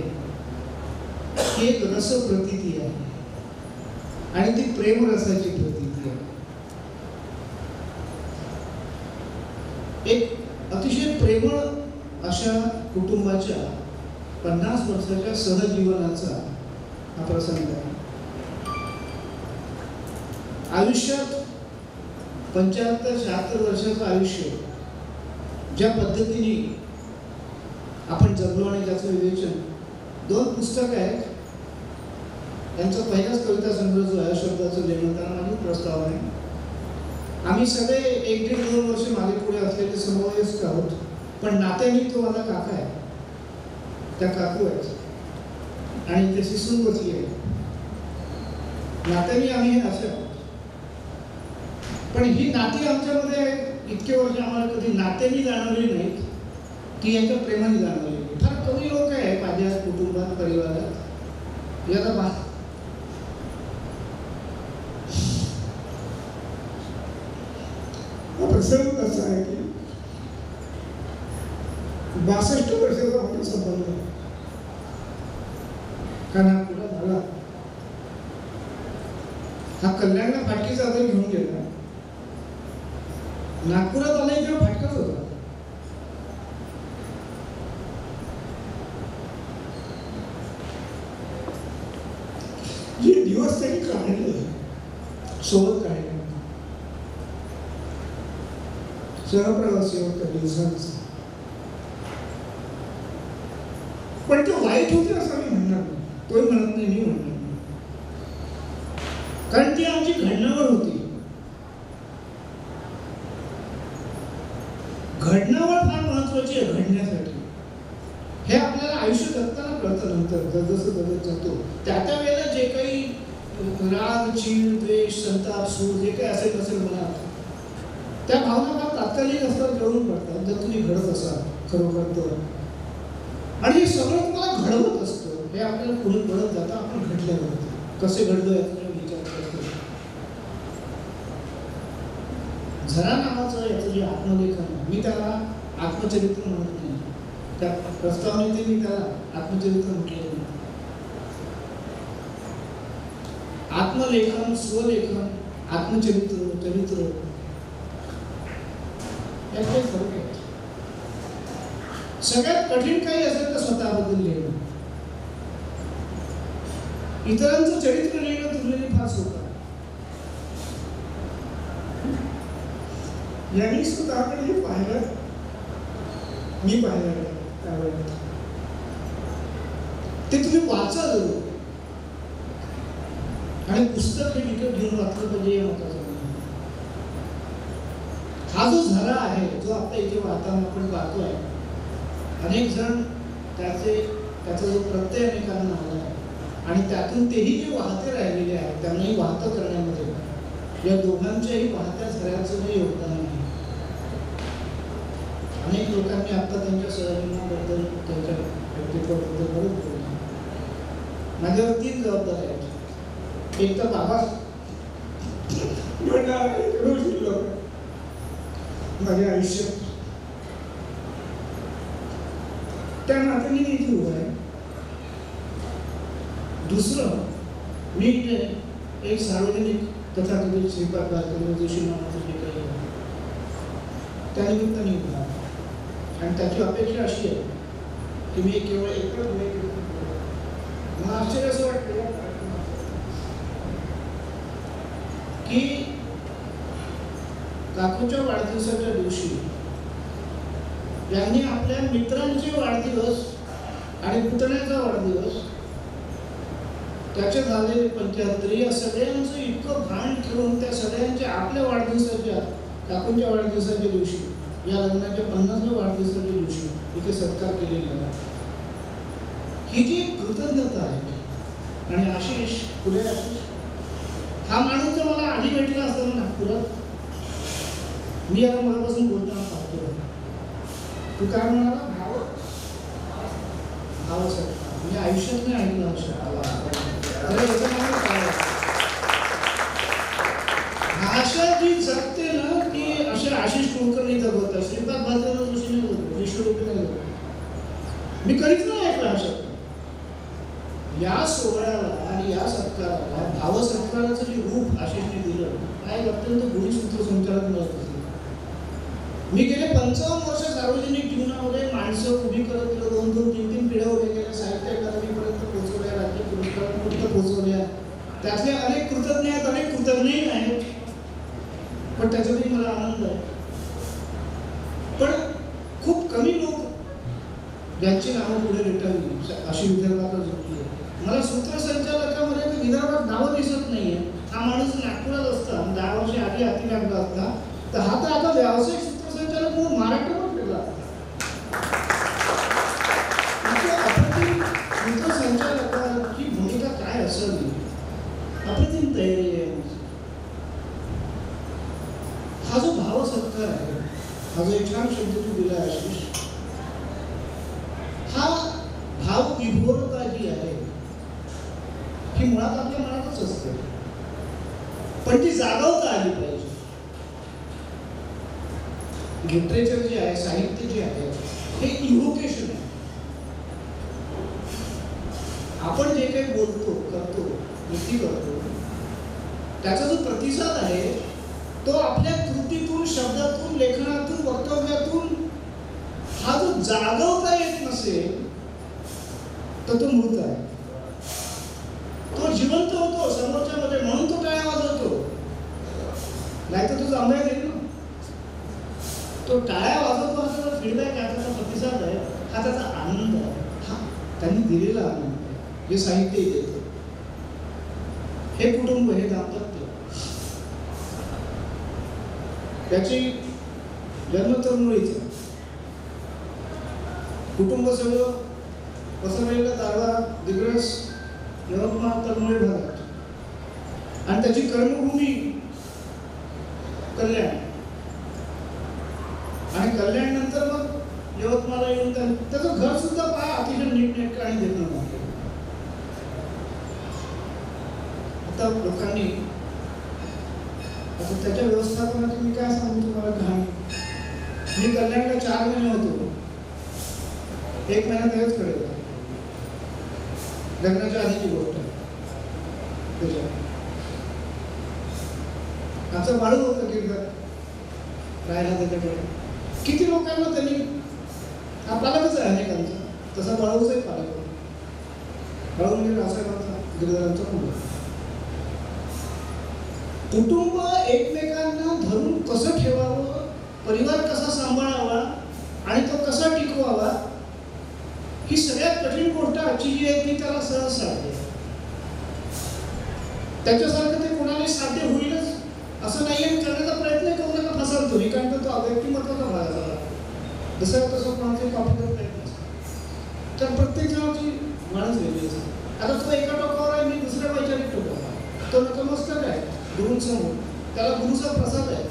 ही एक रस प्रतीती आहे आणि ती प्रेमरसाची प्रतीती आहे. एक अतिशय प्रेमळ अशा कुटुंबाच्या 50 वर्षाच्या सहजीवनाचा हा प्रसंग आहे. आयुष्यात 75-76 वर्षाचं आयुष्य ज्या पद्धतीने आपण जगलो आणि त्याचं विवेचन 2 पुस्तकं आहेत. त्यांचा पहिलाच कविता संग्रह जो आहे शब्दाचं लेखनाला माझी प्रस्ताव आहे. आम्ही सगळे 1-1.5-2 वर्ष मागे पुढे असलेले समवयस्क आहोत, पण नात्याने तो माझा काका आहे, त्या काकू आहेत आणि त्याची सून बसली आहे. नात्याने आम्ही हे असे आहोत, पण ही नाती आमच्यामध्ये इतके वर्ष आम्हाला कधी नात्याने जाणवली नाहीत की यांच्या प्रेमाने जाणवली. फार कमी लोक आहे माझ्या कुटुंबात, परिवारात. याचा प्रसंग कसा आहे की 62 वर्षाचा आपला संबंध का नागपूरला झाला. हा कल्याणला फाटकीचा आता घेऊन गेला. नागपुरात आला किंवा फाटकाच होता. जे दिवस त्यांनी काढले सोबत काढले सहप्रवासी होता दिवसांचा, पण ते वाईट होते असं मी म्हणणार नाही. तोही म्हणत नाही, मी म्हणणार नाही, कारण ती आमची घडणावळ होती. घडणावळ फार महत्वाची आहे घडण्यासाठी. हे आपल्याला आयुष्य जगताना कळतं नंतर जसं जगत जातो त्या वेळेला जे काही राग, चीड, द्वेष, संताप, सूर जे काही असेल तसेल मनात त्या भावना फार तात्कालिक असतात, जळून पडतात जर तुम्ही घडत असाल खरोखर तर. आणि हे सगळं तुम्हाला घडवत असतं हे आपल्याला पुढे कळत जातं आपण घडल्यानंतर कसे घडलो याचा विचार करतो. झरा नावाचं याचं जे आत्मलेखन मी त्याला आत्मचरित्र म्हणत नाही, त्या प्रस्तावनेत मी त्याला आत्मचरित्र म्हटलेलं नाही. आत्मलेखन, स्वलेखन, आत्मचरित्र, चरित्र यात काही फरक आहे. सगळ्यात कठीण काही असेल तर स्वतःबद्दल लिहिणं. इतरांचं चरित्र लिहिणं तुलनेने फार सोपं. यांनी स्वतःकडे पाहिलं, मी पाहिलं त्यावेळेला ते तुम्ही वाचा जरूर आणि पुस्तक हे विकत घेऊन वाचलं पाहिजे हे महत्वाचं. हा जो झरा आहे जो आता इथे वाहताना आपण पाहतोय, अनेक जण त्याचा जो प्रत्यय अनेकांना आला आहे आणि त्यातून तेही जे वाहते राहिलेले आहेत त्यांनाही वाहतं करण्यामध्ये या दोघांच्याही वाहत्या झऱ्याचं जे योगदान आहे. अनेक लोकांनी आता त्यांच्या सहजीवनाबद्दल त्यांच्या व्यक्तित्वाबद्दल बरंच बोललं. माझ्यावर 3 जबाबदाऱ्या आहेत. एक तर बाबा माझ्या आयुष्यात त्या नात्याने मी इथे उभा आहे. दुसरं मी एक सार्वजनिक तथाकथित श्रीपाद बालकर्म जोशी नावाचं जे काही त्यानिमित्ताने उभा आहे. आणि त्याची अपेक्षा अशी आहे की मी केवळ एकच मला आश्चर्य असं वाटतं की काकूच्या वाढदिवसाच्या दिवशी यांनी आपल्या मित्रांचे वाढदिवस आणि पुतण्याचा वाढदिवस त्याचे झालेले 75 या सगळ्यांचं इतकं भान ठेवून त्या सगळ्यांच्या आपल्या वाढदिवसाच्या काकूंच्या वाढदिवसाच्या दिवशी या लग्नाच्या 50व्या वाढदिवसाच्या दिवशी इथे सत्कार केलेला आहे. ही जी कृतज्ञता आहे. आणि आशिष पुढे आशिष हा माणूस जर मला आधी भेटला असता ना नागपुरात, मी आता मनापासून बोलताना पाहतो तू काय म्हणाला भावासाठी मी आयुष्यात नाही ऐकलं भाषा जी जगते ना ती अशा आशिष कुलकर्णी जगवतात, श्रीपाद बालकर्म जोशीने जगवतो, विश्वरूपीने जगवतो. मी कधीच नाही ऐकलं अशा. या सोहळ्याला आणि या सत्काराला भावसत्काराचं जे रूप आशिषने दिलं हा एक अत्यंत गुढी सूत्रसंचालन मिळत असेल. मी गेले 55 वर्ष सार्वजनिक जीवनामध्ये माणसं उभी करत गेलो, 2-2, 3-3 पिढ्या उभ्या केल्या, साहित्य अकादमीपर्यंत पोहोचवल्या, राज्य पुरस्कारांपर्यंत पोहोचवल्या. त्यातले अनेक कृतज्ञ आहेत, अनेक कृतज्ञही आहेत, पण त्याच्यातही मला आनंद आहे. पण खूप कमी लोक ज्यांची नावं पुढे रेटावी अशी विदर्भाला जोडली आहे. मला सूत्रसंचालकामध्ये विदर्भात नावं दिसत नाहीये. हा माणूस नागपुरात असता 10 वर्ष आधी हाती लागला असता तर हा तर आता व्यावसायिक सूत्रसंचालक म्हणून महाराष्ट्रावर फिरला असता. सूत्रसंचालकाची भूमिका काय असावी, अप्रतिम तयारी आहे. हा जो भावसत्कार आहे, हा जो एक छान शब्द तू दिला आशिष, हा भाव विभोरता जी आहे ही मुळात आपल्या मनातच असते, पण ती जागवता आली पाहिजे. लिटरेचर जे आहे, साहित्य जे आहे, हे इव्होकेशन आहे. आपण जे काही बोलतो, करतो, कृती करतो, त्याचा जो प्रतिसाद आहे तो आपल्या कृतीतून, शब्दातून, लेखनातून, वक्तव्यातून हा जो जागवता येत नसेल तर तो मृत आहे. तो जिवंत होतो समोरच्या मध्ये म्हणून तो टाळ्या वाजवतो, नाहीतर तो जांभळ्या देईल ना. तो टाळ्या वाजवतो हा त्याचा फीडबॅक आहे, त्याचा प्रतिसाद आहे, हा त्याचा आनंद आहे, हा त्यांनी दिलेला आनंद आहे, जे साहित्य देतो. हे कुटुंब, हे दाम्पत्य, त्याची जन्म तरुणीचा, कुटुंब सगळं पसरलेलं दारवा दिग्रस यवतमाळ तळमळे भागात आणि त्याची कर्मभूमी कल्याण आणि कल्याण नंतर मग यवतमाळला येऊन त्याचं घर सुद्धा पहा अतिशय नीटनेटकं आणि देखणं आहे. आता लोकांनी आता त्याच्या व्यवस्थापनाची मी काय सांगू तुम्हाला कहाणी. मी कल्याणला 4 महिने होतो. 1 महिना त्याच कडे होता. लग्नाच्या आधीची गोष्ट आहे. आमचा बाळू होता गिरगाव राहायला त्याच्याकडे. किती लोकांना त्यांनी हा पालकच आहे अनेकांचा, तसा बाळूच आहे पालक. बाळू म्हणजे रासाहेबांचा गिरगावांचा मुलगा. कुटुंब एकमेकांना धरून कसं ठेवावं, परिवार कसा सांभाळावा आणि तो कसा टिकवावा, ही सगळ्यात कठीण गोष्ट आजची जी आहे ती त्याला सहज साध्य. त्याच्यासारखं ते कोणाला साध्य होईलच असं नाही आहे. करण्याचा प्रयत्न करू नका, फसाल तुम्ही, कारण तो व्यक्तिमत्वाचा भाग झाला. जसं तसं कोणाचे कॉपी करता येत नसतं. तर प्रत्येक जणाची माणूस वेगळी असते. आता तो एका टोकावर आहे, मी दुसऱ्या वैचारिक टोकावर. तो नतमस्तक आहे गुरूंसमोर, त्याला गुरुचा प्रसाद आहे.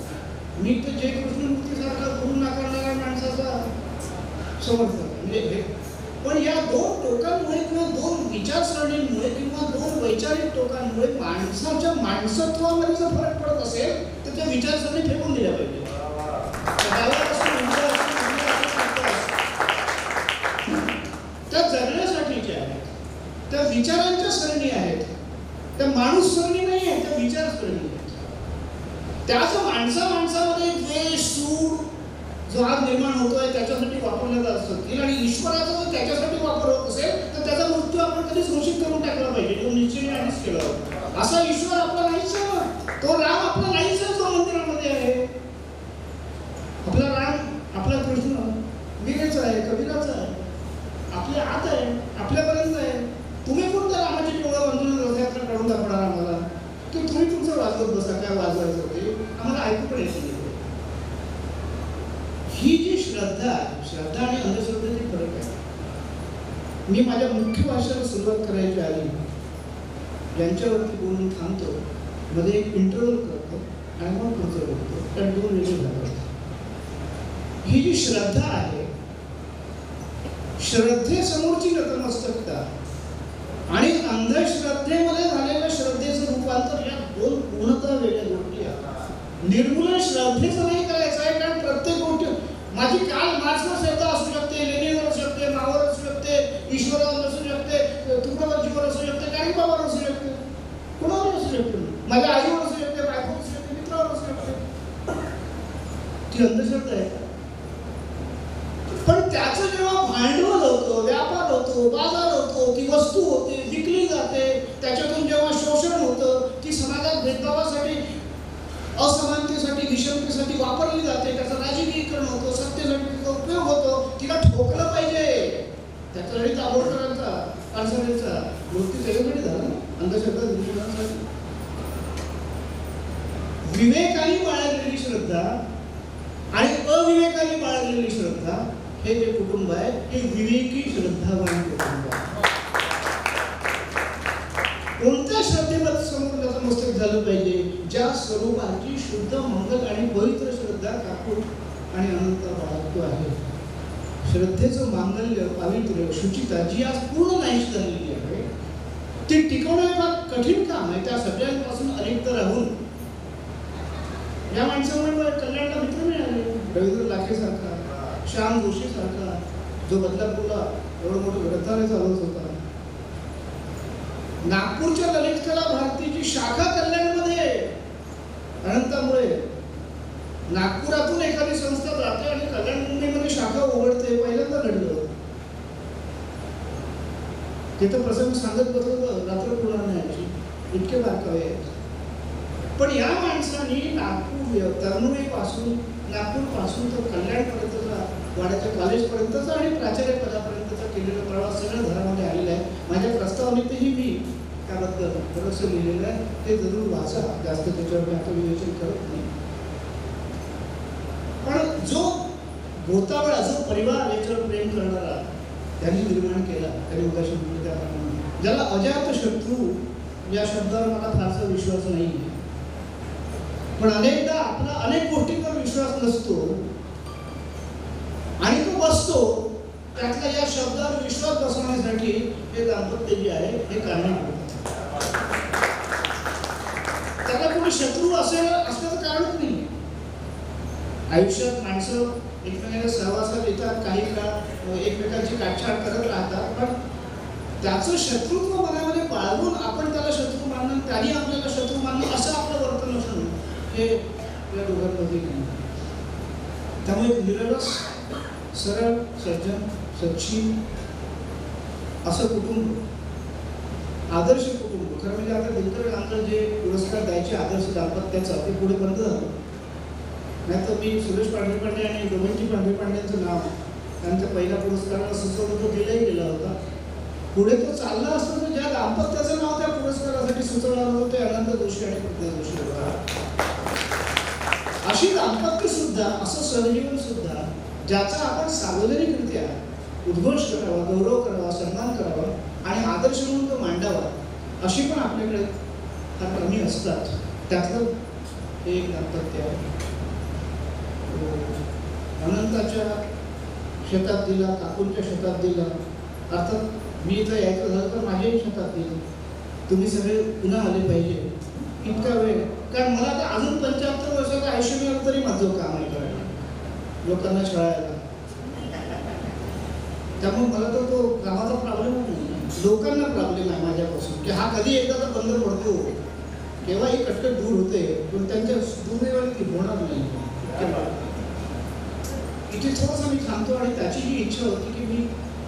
मी तर जय कृष्णमूर्तीसारखा गुरु नाकारणाऱ्या माणसाचा समर्थक म्हणजे. पण या 2 टोकांमुळे किंवा 2 विचारसरणींमुळे किंवा 2 वैचारिक टोकांमुळे माणसाच्या माणसत्वामध्ये जर फरक पडत असेल तर त्या विचारसरणी फेकून दिल्या पाहिजे. त्या जगण्यासाठीच्या आहेत, त्या विचारांच्या सरणी आहेत, त्या माणूस सरणी नाही आहेत, त्या विचार सरणी आहेत. त्याच माणसामध्ये द्वेष सूड जो आज निर्माण होतोय त्याच्यासाठी वापरल्या जात असतील आणि ईश्वराचा जर त्याच्यासाठी वापर होत असेल तर त्याचा मृत्यू आपण कधीच घोषित करून टाकला पाहिजे. तो निश्चय आधीच केला होता. असा ईश्वर आपला नाहीच आहे. तो राम आपला नाहीच आहे जो मंदिरामध्ये आहे. आपला राम आपला कृष्ण वीरेचा आहे, कबीराचा आहे, आपल्या आत आहे, आपल्यापर्यंत आहे. तुम्ही कोणत्या रामाची टोळा बांधून रथयात्रा काढून दाखवणार आम्हाला की तुम्ही तुमचं वाजवत बसा, काय वाजवायचं ते आम्हाला ऐकू पण येत नाही. ही जी श्रद्धा आणि अंधश्रद्धेची फरक आहे. मी माझ्या मुख्य भाषेला सुरुवात करायची आधी यांच्यावरती बोलून थांबतो, मध्ये एक इंटरव्ह्यू करतो आणि मग पुढचं बोलतो, कारण 2 वेगळे भाग आहेत. ही जी श्रद्धा आहे, श्रद्धेसमोरची नतमस्तकता आणि अंधश्रद्धेमध्ये झालेल्या श्रद्धेचं रूपांतर या 2 पूर्णतः वेगळ्या गोष्टी आहेत. निर्मूलन श्रद्धेचं नाही करायचं आहे, कारण प्रत्येक गोष्ट माझी काल मार्क्सवर श्रद्धा असू शकते, लेनिनवर असू शकते, मावर असू शकते, ईश्वरावर असू शकते, तुकडोबाजीवर असू शकते, गाडीबाबावर असू शकते, कोणावर असू शकते, माझ्या आईवर असू शकते, बायकोवर असू शकते, मित्रावर असू शकते. ती अंधश्रद्धा आहे. पण त्याचं जेव्हा भांडवल होतं, व्यापार होतो, बाजार होतो, ती वस्तू होते, विकली जाते, त्याच्यातून जेव्हा शोषण होतं, ती समाजात भेदभावासाठी, असमानतेसाठी, विषमतेसाठी वापरली जाते, त्याचं राजकीयकरण होतं, सत्तेसाठी तिचा उपयोग होतो, तिला ठोकलं पाहिजे. त्याच्यासाठी दाभोळकरांचा, अडसरेचा मृत्यू त्याच्यासाठी झाला ना, अंधश्रद्धा निर्मूलनासाठी. विवेकाने बाळगलेली श्रद्धा आणि अविवेकाने बाळगलेली श्रद्धा हे जे कुटुंब आहे हे विवेकी श्रद्धावान कुटुंब आहे. कोणत्या श्रद्धेमध्ये समोर त्याचं मस्तक झालं पाहिजे? ज्या स्वरूपाची शुद्ध, मंगल आणि पवित्र श्रद्धा ठाकूर आणि अनंत बाळगतो आहे. श्रद्धेचं मांगल्य, पावित्र्य, शुचिता जी आज पूर्ण नाहीशी झालेली आहे ती टिकवणं फार कठीण काम आहे. त्या सगळ्यांपासून अलिप्त राहून या माणसामुळे कल्याणला मित्र मिळाले. रवींद्र लाखेसारखा, श्याम जोशीसारखा, जो बदलापूरला एवढं मोठं ग्रंथालय चालवत होता. नागपूरच्या ललित कला भारतीची शाखा कल्याणमध्ये अनंतामुळे नागपुरातून एखादी संस्था जाते आणि कल्याण मुंबईमध्ये शाखा उघडते. पहिल्यांदा घडलं. तिथं प्रसंग सांगत बसलं रात्र पूर्ण नाही, इतके बारकावे आहेत. पण या माणसाने नागपूर तरुणाईपासून, नागपूरपासून तर कल्याणपर्यंतचा, वाड्याच्या कॉलेजपर्यंतचा आणि प्राचार्य पदापर्यंतचा केलेला प्रवास सगळ्या घरामध्ये आलेला आहे. माझ्या प्रस्तावनेतही मी त्याबद्दल बरंच लिहिलेलं आहे. ते जरूर वाचा. जास्त त्याच्यावर मी आता विवेचन करत नाही. पण जो होतावळा जो परिवार याच्यावर प्रेम करणारा त्यांनी निर्माण केला. त्यांनी उदाशी म्हटलं त्याप्रमाणे ज्याला अजात शत्रू या शब्दावर मला फारसा विश्वास नाही, पण अनेकदा आपला अनेक गोष्टींवर विश्वास नसतो आणि तो बसतो. त्यातल्या या शब्दावर विश्वास बसवण्यासाठी हे दाम्पत्य जे आहे हे कारणीभूत. त्याला कोणी शत्रू असण्याचं कारणच नाही. आयुष्यात माणसं एकमेकांच्या सहवासात येतात, काही काळ एकमेकांची काटछाट करत राहतात, पण त्याचं शत्रुत्व मनामध्ये बाळगून आपण त्याला शत्रू मानणं, त्याने आपल्याला शत्रू मानणं असं आपलं वर्तन असणं हे या दोघांमध्ये नाही. त्यामुळे निरलस, सरळ, सज्जन, सच्ची असं कुटुंब, आदर्श कुटुंब. खरं म्हणजे आता दिनकर आमचं जे पुरस्कार द्यायचे आदर्श दाम्पत्याचा ते पुढे बंद झालं. नाही तर मी सुरेश पांढरे आणि दोघांची पांढरेंचं नाव त्यांचा पहिला पुरस्काराला सुचवलं तो दिलाही गेला होता. पुढे तो चालला असतो तर ज्या दाम्पत्याचं नाव त्या पुरस्कारासाठी सुचवणार होतं ते अनंत जोशी आणि प्रज्ञा जोशी होता. अशी दाम्पत्य सुद्धा, असं सहजीवन सुद्धा ज्याचा आपण सार्वजनिकरित्या उद्घोष करावा, गौरव करावा, सन्मान करावा आणि आदर्श म्हणून तो मांडावा, अशी पण आपल्याकडे फार कमी असतात. त्यातलं हे एक दाम्पत्य आहे. अनंताच्या शताब्दीला, काकूंच्या शताब्दीला, अर्थात मी इथं यायचं झालं तर माझ्याही शताब्दीला तुम्ही सगळे पुन्हा आले पाहिजे. इतका वेळ, कारण मला तर अजून 75 वर्षाचं आयुष्य मिळालं तरी माझं काम आहे करायला, लोकांना छळायला. त्यामुळे मला तर तो कामाचा प्रॉब्लेम नाही, लोकांना प्रॉब्लेम आहे माझ्यापासून की हा कधी एकदा तर बंद पडतो, केव्हाही कटकट दूर होते, पण त्यांच्या दुर्दैवाने ती होणार नाही. इथे थोडंसं मी थांबतो आणि त्याची ही इच्छा होती की मी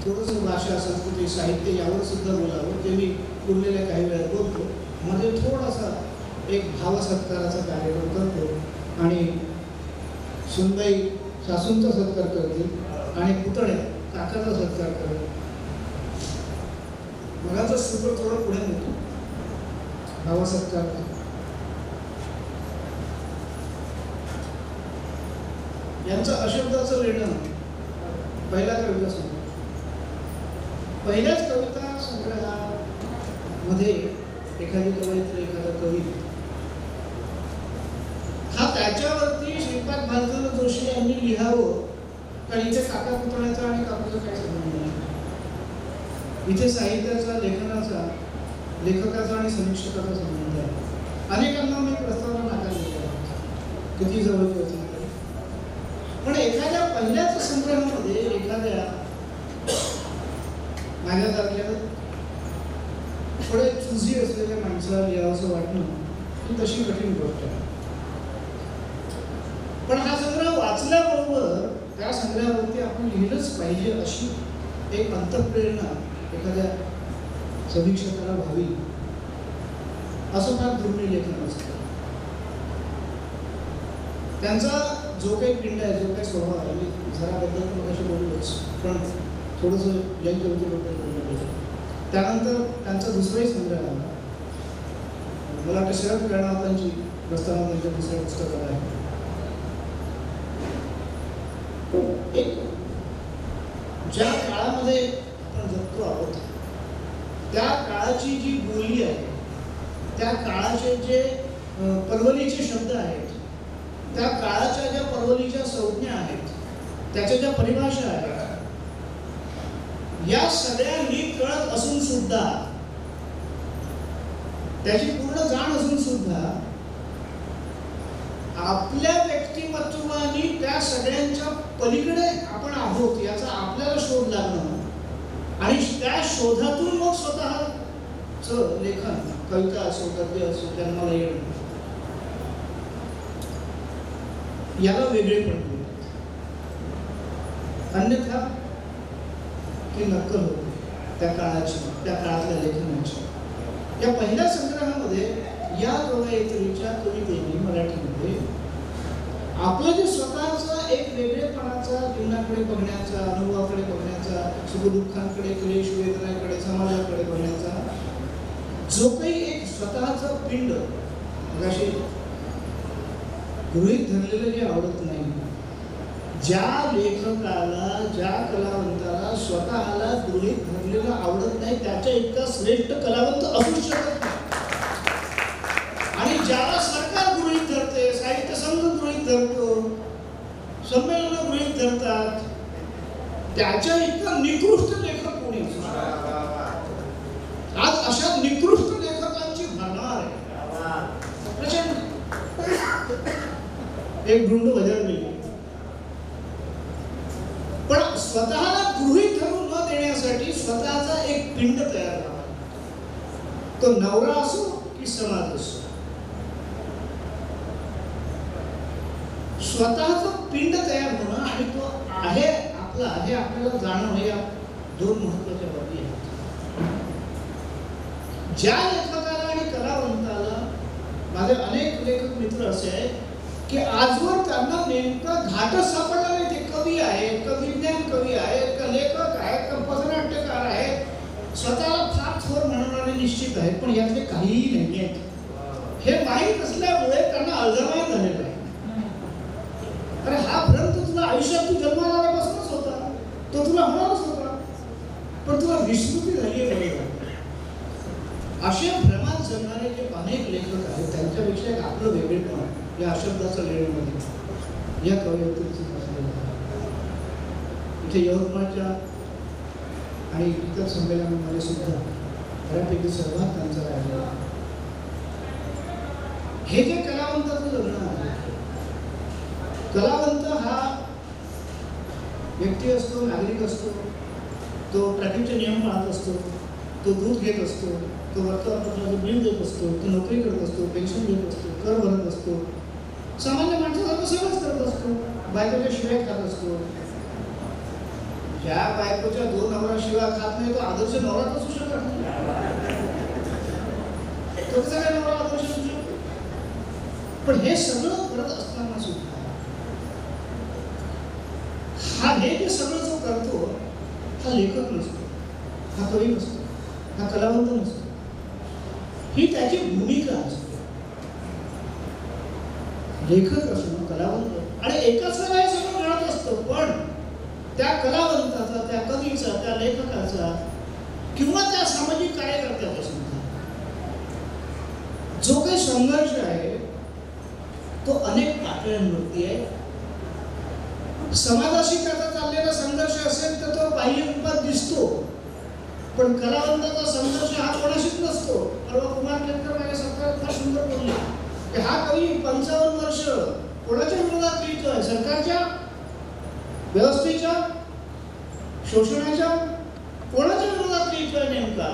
थोडंसं भाषा, संस्कृती, साहित्य यावर सुद्धा बोलावं, जे मी उरलेल्या काही वेळा बोलतो. मध्ये थोडासा एक भावसत्काराचा कार्यक्रम करतो आणि सुनबाई सासूंचा सत्कार करतील आणि पुतण्या काकाचा सत्कार करतील. मगाचा सूत्र थोडं पुढे नेतो. भावसत्कार यांचं अशब्दाचं लेणं पहिला कविता संग्रह. पहिल्याच कविता संग्रहामध्ये एखादी कवयित्री, एखादा कवी हा त्याच्यावरती श्रीपाद भालचंद्र जोशी यांनी लिहावं, कारण इथे काका पुतण्याचा आणि काकूचा काय संबंध नाही. इथे साहित्याचा, लेखनाचा, लेखकाचा आणि समीक्षकाचा संबंध आहे. अनेकांना मी प्रस्तावना नाकारलेल्या किती जवळची होती, पण एखाद्या पहिल्याच संग्रहामध्ये एखाद्या माझ्यासारख्या थोडे चुजी असलेल्या माणसाला लिहावंसं वाटणं ही तशी कठीण गोष्ट आहे. पण हा संग्रह वाचल्याबरोबर त्या संग्रहावरती आपण लिहिलंच पाहिजे अशी एक अंतःप्रेरणा एखाद्या समीक्षकाला व्हावी, असं फार दुर्मिळ लेखन असतं. त्यांचा जो काही पिंड आहे, जो काही स्वभाव आहे, मी घराबद्दल मग अशी बोललोच, पण थोडंसं जयंतीबद्दल बोललं पाहिजे. त्यानंतर त्यांचा दुसराही संग्रह आला. मला वाटतं शरद कर्णावतांची प्रस्तावना त्यांच्या दुसऱ्या पुस्तकाला आहे. एक ज्या काळामध्ये आपण जगतो आहोत त्या काळाची जी बोली आहे, त्या काळाचे जे परवलीचे शब्द आहेत, त्या काळाच्या ज्या परवलीच्या संज्ञा आहेत, त्याच्या ज्या परिभाषा आहेत, या सगळ्या नीट कळत असून सुद्धा, त्याची पूर्ण जाण असून सुद्धा आपल्या व्यक्तिमत्वाने त्या सगळ्यांच्या पलीकडे आपण आहोत याचा आपल्याला शोध लागणं आणि त्या शोधातून मग स्वतःचं लेखन, कविता असो, गद्य असो, जन्माला येणं, याला वेगळेपण मिळतात. अन्यथा ती नक्कल होते त्या काळाची, त्या काळातल्या लेखनाची. या पहिल्या संग्रहामध्ये या कवयित्रीच्या कवितेने मराठीमध्ये आपलं जे स्वतःचा एक वेगळेपणाचा, जीवनाकडे बघण्याचा, अनुभवाकडे बघण्याचा, सुखदुःखांकडे, क्लेश वेदनाकडे, समाजाकडे बघण्याचा जो काही एक स्वतःचा पिंड मगाशी गृहीत धरलेलं जे आवडत नाही, ज्या लेखकाला, ज्या कलावंताला स्वतःला गृहीत धरलेलं आवडत नाही त्याच्या इतका श्रेष्ठ कलावंत असू शकत नाही. आणि ज्याला सरकार गृहीत धरते, साहित्य संघ गृहीत धरतो, संमेलन गृहीत धरतात, त्याच्या इतका निकृष्ट लेखक कोणी असू शकत. आज अशा निकृष्ट लेखकांची भरमार आहे. एक भ्रुंड भजन मिळेल, पण स्वतःला गृहीत धरून न देण्यासाठी स्वतःचा एक पिंड तयार झाला. तो नवरा असो की समाज असो, स्वतःचं पिंड तयार होणं आणि तो आहे आपला हे आपल्याला जाणवं, या दोन महत्वाच्या बाबी आहेत. ज्या लेखकाला आणि कलावंताला, माझे अनेक लेखक मित्र असे आहेत की आजवर त्यांना नेमका घाटच सापडला नाही. ते कवी आहेत का विज्ञान कवी आहेत का लेखक आहेत का पथनाट्यकार आहेत, स्वतःला फार थोर म्हणणारे निश्चित आहेत, पण यातले काहीही नाही आहेत. हे माहीत असल्यामुळे त्यांना अल्झायमर झालेला आहे. अरे हा भ्रम तर तुला आयुष्यात तू जन्माला आल्यापासूनच होता, तो तुला होणारच होता, पण तुला विस्मृती झाली आहे. असे भ्रमात जगणारे जे अनेक लेखक आहेत त्यांच्यापेक्षा एक आपलं वेगळेपण या अशब्दाच्या लेण्यामध्ये या कवयित्रीचं बसलेलं आहे. इथे यवतमाळच्या आणि इतर संमेलनामध्ये सुद्धा बऱ्यापैकी सहभाग त्यांचा राहिलेला आहे. हे जे कलावंताचं जगणं आहे, कलावंत हा व्यक्ती असतो, नागरिक असतो, तो ट्रॅफिकचे नियम पाळत असतो, तो दूध घेत असतो, तो वर्तमानपत्राचं बिल देत असतो, तो नोकरी करत असतो, पेन्शन घेत असतो, कर भरत असतो, सामान्य माणसासारखं सगळंच करत असतो, बायकोच्या शिवाय खात असतो. ज्या बायकोच्या 2 नवरा शिवाय खात नाही तो आदर्श नवरा असू शकत नाही. तो कसा काय नवरा आदर्श असू शकतो? पण हे सगळं करत असताना सुद्धा हे जे सगळं जो करतो हा लेखक नसतो, हा कवी नसतो, हा कलावंत नसतो, ही त्याची भूमिका असते. लेखक असणं, कलावंत, आणि एकाच वेळा हे सगळं मिळत असतं, पण त्या कलावंताचा, त्या कवीचा, त्या लेखकाचा किंवा त्या सामाजिक कार्यकर्त्याचा सुद्धा जो काही संघर्ष आहे तो अनेक पातळ्यांवरती आहे. समाजाशी त्याचा चाललेला संघर्ष असेल तर तो बाह्य रूपात दिसतो, पण कलावंताचा संघर्ष हा कोणाशीच नसतो. परवा कुमार केतकर माझ्या सरकार फार सुंदर बोलले की हा कवी 55 वर्ष कोणाच्या विरोधात लिहितोय? सरकारच्या, व्यवस्थेच्या, शोषणाच्या, कोणाच्या विरोधात लिहितोय नेमका?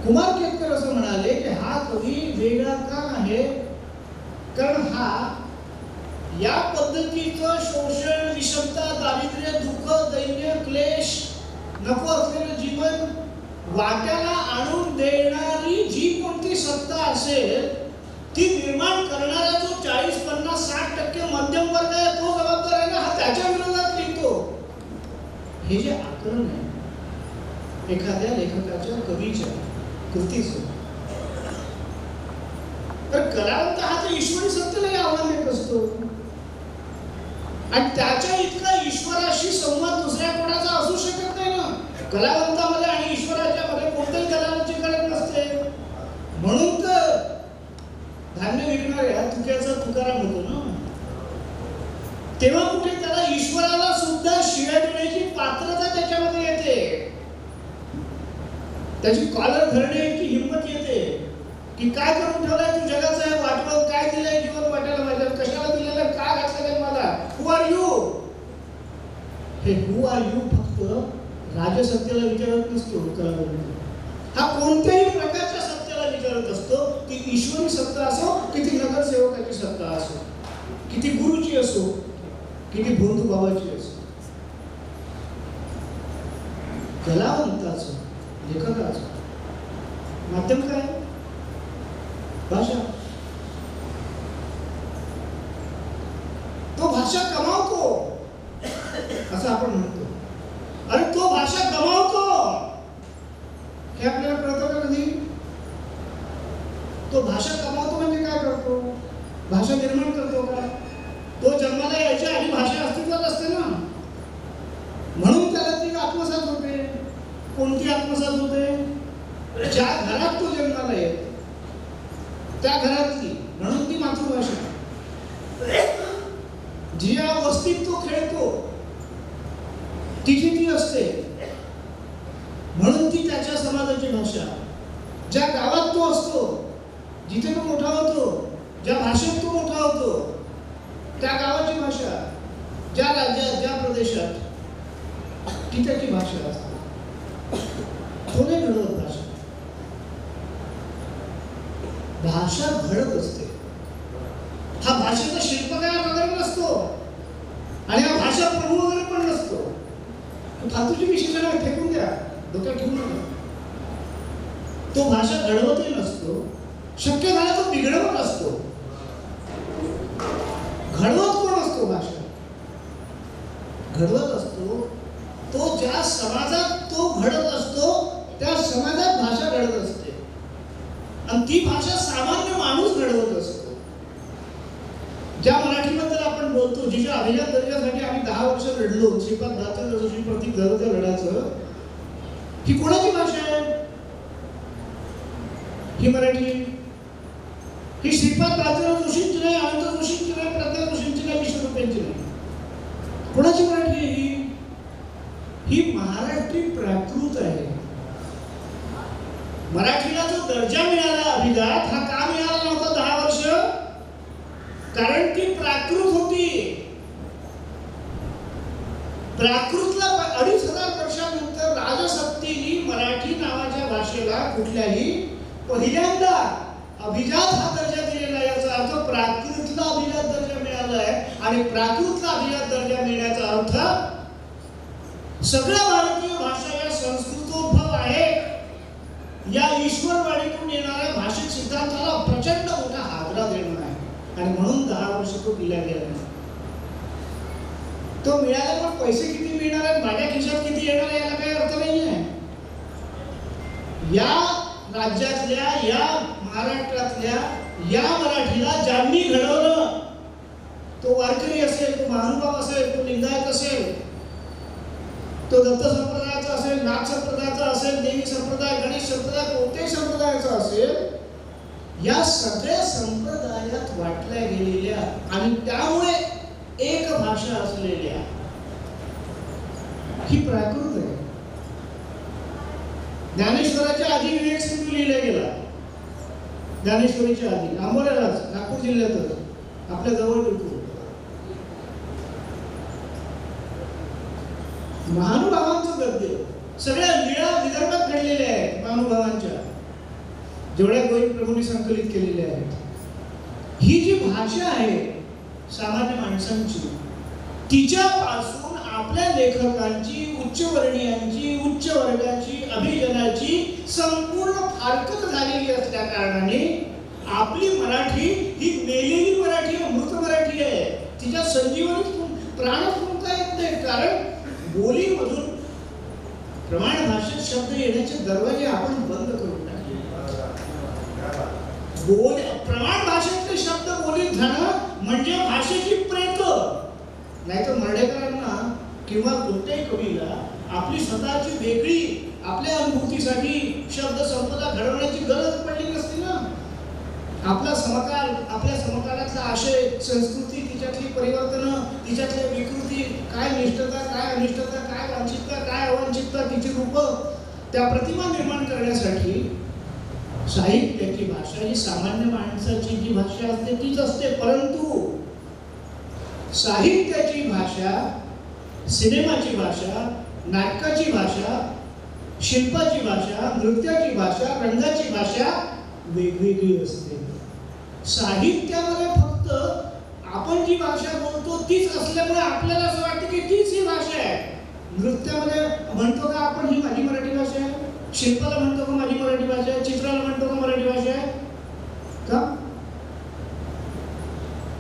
कुमार केतकर असं म्हणाले की हा कवी वेगळा का आहे, कारण हा या पद्धतीचं शोषण, विषमता, दारिद्र्य, दुःख, दैन्य, क्लेश, नको असलेलं जीवन वाट्याला आणून देणारी जी कोणती सत्ता असेल ती निर्माण करणारा जो 40, 50, 60% मध्यम वर्ग आहे तो जबाबदार आहे ना, हा त्याच्या विरोधात लिहितो. हे जे आकलन आहे एखाद्या लेखकाच्या, कवीच्या कृतीचं, तर कलावंत हा तर ईश्वरी सत्तेलाही आव्हान देत असतो आणि त्याच्या इतका ईश्वराशी संवाद दुसऱ्या कोणाचा असू शकत नाही ना. कलावंतामध्ये आणि ईश्वराच्या मध्ये कोणत्याही कलावंताची गरज नसते. म्हणून तर धान्य विकणाऱ्या तुक्याचा तुकाराम होतो ना, तेव्हा कुठे त्याला ईश्वराला सुद्धा शिव्या देण्याची पात्रता त्याच्यामध्ये येते, त्याची कॉलर धरण्याची हिंमत येते की काय करून ठेवलाय तू जगाचं हे वाटवं, काय दिलंय जीवन वाटायला माझ्या, कशाला दिलेलं, का घातलेलं मला, हु आर यू? हे हु आर यू फक्त राजसत्तेला विचारत नसतो कलावंत, हा कोणत्याही प्रकारच्या सत्तेला विचारत असतो, ती ईश्वरी सत्ता असो, किती नगरसेवकाची सत्ता असो, किती गुरुची असो, किती बंधू भावाची असो. कलावंताचं, लेखकाचं माध्यम काय? भाषा. तो भाषा कमावतो असं आपण म्हणतो. अरे तो भाषा कमावतो हे आपल्याला कळतं का कधी? तो भाषा कमावतो म्हणजे काय करतो? भाषा निर्माण करतो का? तो जन्माला यायच्या आधी भाषा ज्या घरात तो जन्माला येतो त्या घरातली, म्हणून ती मातृभाषा. ज्या वस्तीत तो खेळतो तिची ती असते, म्हणून ती त्याच्या समाजाची भाषा. ज्या गावात तो असतो, जिथे तो मोठा होतो, ज्या भाषेत तो मोठा होतो, त्या गावाची भाषा. ज्या राज्यात, ज्या प्रदेशात, ती त्याची भाषा असते. तो नाही घडवत भाषा. भाषा घडत असते. हा भाषेचा शिल्पकार वगैरे नसतो आणि हा भाषा प्रभू वगैरे पण नसतो. फालतूची विशेषणं फेकून द्या, डोक्यात ठेवू नका. तो भाषा घडवतही नसतो, शक्य झाला तो बिघडवत असतो. घडवत कोण असतो? भाषा घडवत असतो तो ज्या समाजात तो घडत असतो त्या समाजात भाषा घडत असते आणि ती भाषा सामान्य माणूस घडवत असतो. ज्या मराठीबद्दल आपण बोलतो, जिच्या अभिजात दर्जासाठी आम्ही 10 वर्ष लढलो, श्रीपाद दातार जोशी प्रतीक झालं त्या लढाचं, ही कोणाची भाषा आहे? ही मराठी. ही श्रीपाद दातार जोशींची नाही, अनंत जोशींची नाही, प्रज्ञा जोशींची नाही, विश्वरूपांची नाही. कोणाची मराठी आहे ही? ही महाराष्ट्री प्राकृत आहे. मराठीला जो दर्जा मिळाला अभिजात, हा का मिळाला नव्हता 10 वर्ष? कारण ती प्राकृत होती. प्राकृतला 2500 वर्षानंतर राजसत्तेने मराठी नावाच्या भाषेला कुठल्याही पहिल्यांदा अभिजात हा दर्जा दिलेला. याचा अर्थ प्राकृतला अभिजात दर्जा मिळाला आहे आणि प्राकृतला अभिजात दर्जा मिळण्याचा अर्थ सगळ्या भारतीय भाषा या संस्कृतोद्भव आहे. या ईश्वरवाणीतून येणाऱ्या भाषिक सिद्धांताला प्रचंड मोठा हादरा देणं आहे आणि म्हणून 10 वर्ष तो दिला गेला नाही. तो मिळाला पण पैसे किती मिळणार आहेत, माझ्या खिशात किती येणार आहे, याला काही अर्थ नाही आहे. या राज्यातल्या, या महाराष्ट्रातल्या या मराठीला ज्यांनी घडवलं, तो वारकरी असेल, तो महानुभाव असेल, तो लिंगायत असेल, तो दत्त संप्रदायाचा असेल, नाथ संप्रदायाचा असेल, देवी संप्रदाय, गणेश संप्रदाय, कोणत्याही संप्रदायाचा असेल, या सगळ्या संप्रदायात वाटल्या गेलेल्या आणि त्यामुळे एक भाषा असलेल्या ही प्राकृत आहे. ज्ञानेश्वराच्या आधी विवेक सिंधू लिहिला गेला. ज्ञानेश्वरीच्या आधी आंबोऱ्यालाच, नागपूर जिल्ह्यातच, आपल्या जवळ बिलकुल. महानुभावांचं गद्य सगळ्या लीळा विदर्भात घडलेल्या आहेत. महानुभावांच्या जेवढ्या गोविंद प्रभूंनी संकलित केलेल्या आहेत. ही जी भाषा आहे सामान्य माणसांची, तिच्यापासून आपल्या लेखकांची, उच्चवर्णीयांची, उच्च वर्गाची, अभिजनाची संपूर्ण फारकत झालेली असल्या कारणाने आपली मराठी ही मेलेली मराठी आहे, मृत मराठी आहे. तिच्या संजीवनी प्राण फुंकता येत नाही. कारण बोलीमधून प्रमाण भाषेत शब्द येण्याचे दरवाजे आपण बंद करून टाकले. प्रमाण भाषेतले शब्द बोलीत जाणं म्हणजे भाषेची प्रेत. नाही तर मर्ढेकरांना किंवा कोणत्याही कवीला आपली स्वतःची वेगळी आपल्या अनुभूतीसाठी शब्द संपदा घडवण्याची गरज पडली नसती ना. आपला समकाल, आपल्या समकालातला आशय, संस्कृती, तिच्यातली परिवर्तनं, तिच्यातल्या विकृती, काय निष्ठता, काय अनिष्ठता, काय वांछितता, काय अवांछितता, तिची रूपं, त्या प्रतिमा निर्माण करण्यासाठी साहित्याची भाषा ही सामान्य माणसाची जी भाषा असते तीच असते. परंतु साहित्याची भाषा, सिनेमाची भाषा, नाटकाची भाषा, शिल्पाची भाषा, नृत्याची भाषा, रंगाची भाषा वेगवेगळी असते. साहित्यामध्ये फक्त आपण जी भाषा बोलतो तीच असल्यामुळे आपल्याला असं वाटतं की तीच ही भाषा आहे. नृत्यामध्ये म्हणतो का आपण ही माझी मराठी भाषा आहे, शिल्पाला म्हणतो का माझी मराठी भाषा आहे, चित्राला म्हणतो का मराठी भाषा आहे का?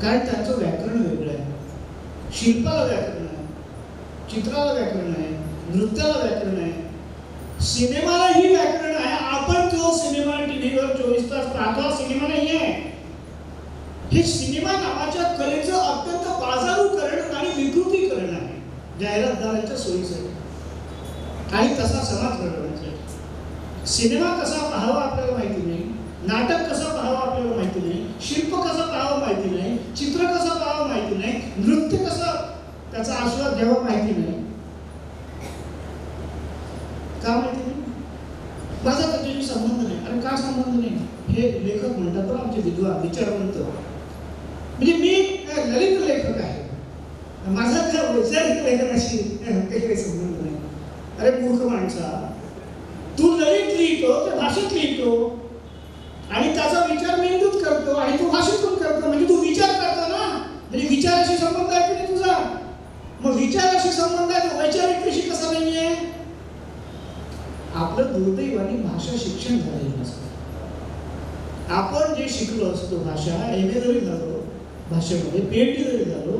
कारण त्यांचं व्याकरण वेगळं आहे. शिल्पाला व्याकरण आहे, चित्राला व्याकरण आहे, नृत्याला व्याकरण आहे, सिनेमालाही व्याकरण आहे. आपण जो सिनेमा टीव्हीवर 24 तास पाहतो सिनेमा नाही आहे. हे सिनेमा नावाच्या कलेचं अत्यंत बाजारूकरण आणि विकृतीकरण आहे, जाहिरातदारांच्या सोयीसाठी आणि तसा समाज घडवण्यासाठी. सिनेमा कसा पाहावा आपल्याला माहिती नाही, नाटक कसं पाहावं आपल्याला माहिती नाही, शिल्प कसं पाहावं माहिती नाही, चित्र कसं पाहावं माहिती नाही, नृत्य कसं त्याचा आस्वाद घ्यावा माहिती नाही. का माहिती नाही? माझा त्याच्याशी संबंध नाही. अरे का संबंध नाही? हे लेखक म्हणतात पण आमचे विद्वान विचारवंत, म्हणजे मी ललित लेखक आहे, माझा त्या वैचारिक लेखनाशी काही संबंध नाही. अरे मूर्ख माणसा, तू ललित लिहितो, त्या भाषेत लिहितो आणि त्याचा विचार मेंदूत करतो आणि तू भाषेतून करतो, म्हणजे तू विचार करतो ना, म्हणजे विचाराशी संबंध आहे की नाही तुझा? मग विचाराशी संबंध आहे तो वैचारिकतेशी कसा नाहीये? आपलं दुर्दैवाने भाषा शिक्षण झालेलं नसतं. आपण जे शिकलो असतो भाषा, MA जरी झालो भाषेमध्ये, PhD जरी झालो,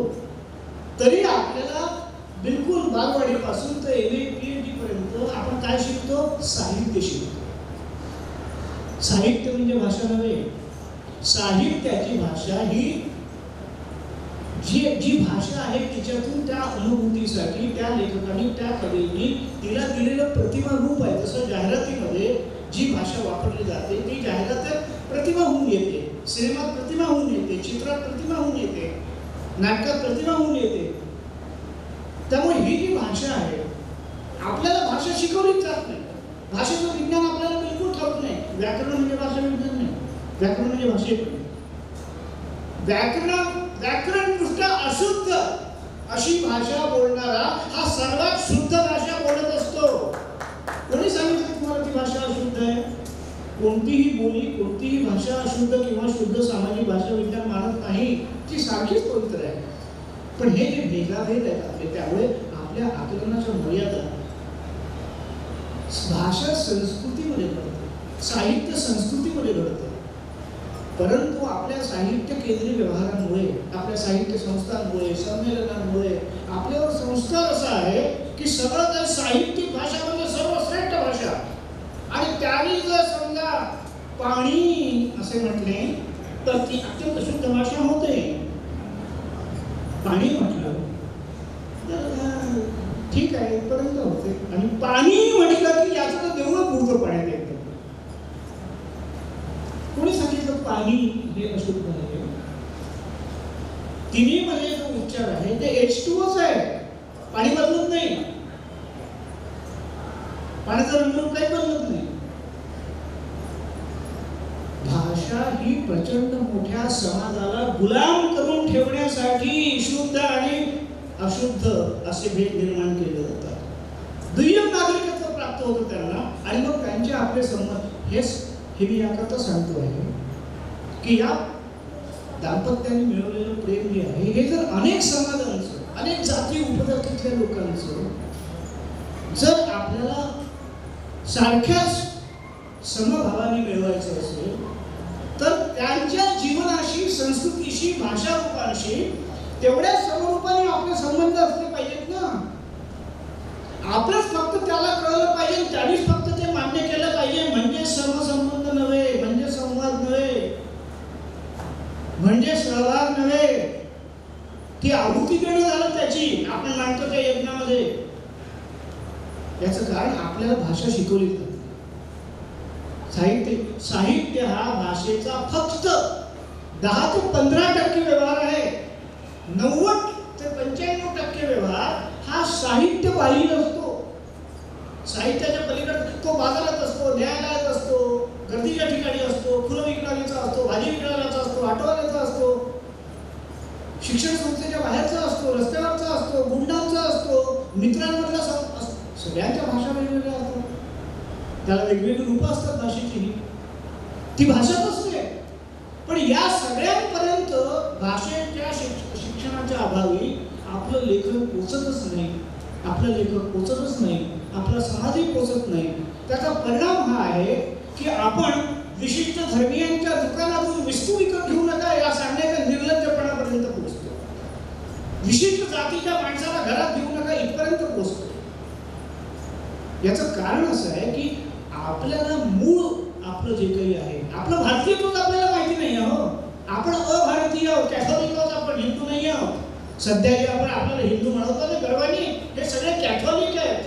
तरी आपल्याला बिलकुल बालवाडीपासून तर MA PhD पर्यंत आपण काय शिकतो? साहित्य शिकतो. साहित्य म्हणजे भाषा नव्हे. साहित्याची भाषा ही जी भाषा आहे तिच्यातून त्या अनुभूतीसाठी त्या लेखकाने, त्या कवीने तिला दिलेलं प्रतिमारूप आहे. जसं जाहिरातीमध्ये जी भाषा वापरली जाते ती जाहिरात प्रतिमा होऊन येते, सिनेमात प्रतिमा होऊन येते, चित्रात प्रतिमा होऊन येते, नाटकात प्रतिमा होऊन येते. त्यामुळे ही जी भाषा आहे, आपल्याला भाषा शिकवलीच जात नाही. भाषेचं विज्ञान आपल्याला बिलकुल ठाऊक नाही. व्याकरण म्हणजे भाषा विज्ञान नाही, व्याकरण म्हणजे भाषेत व्याकरणदृष्ट्या अशुद्ध अशी भाषा बोलणारा हा सर्वात शुद्ध भाषा बोलत असतो. कोणी सांगितलं तुम्हाला ती भाषा अशुद्ध आहे? कोणतीही बोली, कोणतीही भाषा अशुद्ध किंवा शुद्ध सामाजिक भाषा विज्ञान मानत नाही, ती सारखीच पवित्र आहे. पण हे जे भेदाभेद आहेत आपले, त्यामुळे आपल्या आकलनाच्या मर्यादा भाषा संस्कृतीमध्ये घडते, साहित्य संस्कृतीमध्ये घडते. परंतु आपल्या साहित्य केंद्रीय व्यवहारांमुळे, आपल्या साहित्य संस्थांमुळे, संमेलनांमुळे आपल्यावर संस्कार असा आहे की सगळं काही साहित्यिक भाषा म्हणजे सर्वश्रेष्ठ भाषा. आणि त्याने जर समजा पाणी असे म्हटले तर ती अत्यंत शुद्ध भाषा होते. पाणी म्हटलं तर ठीक आहे, इथपर्यंत होते. आणि पाणी म्हटलं की याचं तर देवळं बुडतं पाण्यात येतं. कोणी सांगितलं पाणी हे अशुद्ध आहे? तिन्ही मध्ये जो उच्चार आहे ते H2Oच आहे, पाणी बदलत नाही, पाण्याचा रंग काही बदलत नाही. भाषा ही प्रचंड मोठ्या समाजाला गुलाम करून ठेवण्यासाठी शुद्ध आणि अशुद्ध असे भेद निर्माण केले जातात. दुय्यम नागरिकत्व प्राप्त होतं त्यांना आणि मग त्यांचे आपले संबंध. हे मी याकरता सांगतो आहे की या दाम्पत्याने मिळवलेलं प्रेम जे आहे हे जर अनेक समाजांचं, अनेक जाती उपजातीतल्या लोकांचं जर आपल्याला सारख्याच समभावाने मिळवायचं असेल तर त्यांच्या जीवनाशी, संस्कृतीशी, भाषा रूपांशी तेवढ्याच समरूपाने आपले संबंध असले पाहिजेत ना. आपलंच फक्त त्याला कळलं पाहिजे, त्यानेच फक्त ते मान्य केलं पाहिजे म्हणजे समसंबंध नव्हे, म्हणजे संवाद नव्हे, म्हणजे सहभाग नव्हे. ती आहुती देणं झालं त्याची, आपण मानतो त्या यज्ञामध्ये. याचं कारण आपल्याला भाषा शिकवली जाते. साहित्य हा भाषेचा फक्त 10 ते 15% व्यवहार आहे. 90 ते 95% व्यवहार हा साहित्य बाह्य असतो. साहित्याच्या पलीकडे तो बाजारात असतो, न्यायालयात असतो, गर्दीच्या ठिकाणी असतो, फुलं विकणाऱ्याचा असतो, भाजी विकणाऱ्याचा असतो, ऑटोवाल्याचा असतो, शिक्षण संस्थेच्या बाहेरचा असतो, रस्त्यावरचा असतो, गुंडांचा असतो, मित्रांमधला सगळ्यांच्या भाषा वेगवेगळ्या असतात. त्याला वेगवेगळी रूपं असतात भाषेची. ती भाषाच असते. पण या सगळ्यांपर्यंत भाषेच्या शिक्षणाच्या अभावी आपलं लेखन पोचतच नाही, आपलं लेखक पोचतच नाही, आपला समाजही पोचत नाही. त्याचा परिणाम हा आहे की आपण विशिष्ट धर्मीयांच्या दुकानातून वस्तू विकत घेऊ नका या सांगण्याच्या निर्लज्जपणापर्यंत पोहोचतो. विशिष्ट जातीच्या माणसाला घरात घेऊ नका इथपर्यंत पोहोचतो. याचं कारण असं आहे की आपल्याला मूळ आपलं जे काही आहे, आपलं भारतीयत्वच आपल्याला माहिती नाही आहे. आपण अभारतीय आहोत, कॅथॉलिक आहोत, आपण हिंदू नाही आहोत. सध्या जे आपण आपल्याला हिंदू म्हणतो ना गर्वानी, हे सगळे कॅथॉलिक आहेत.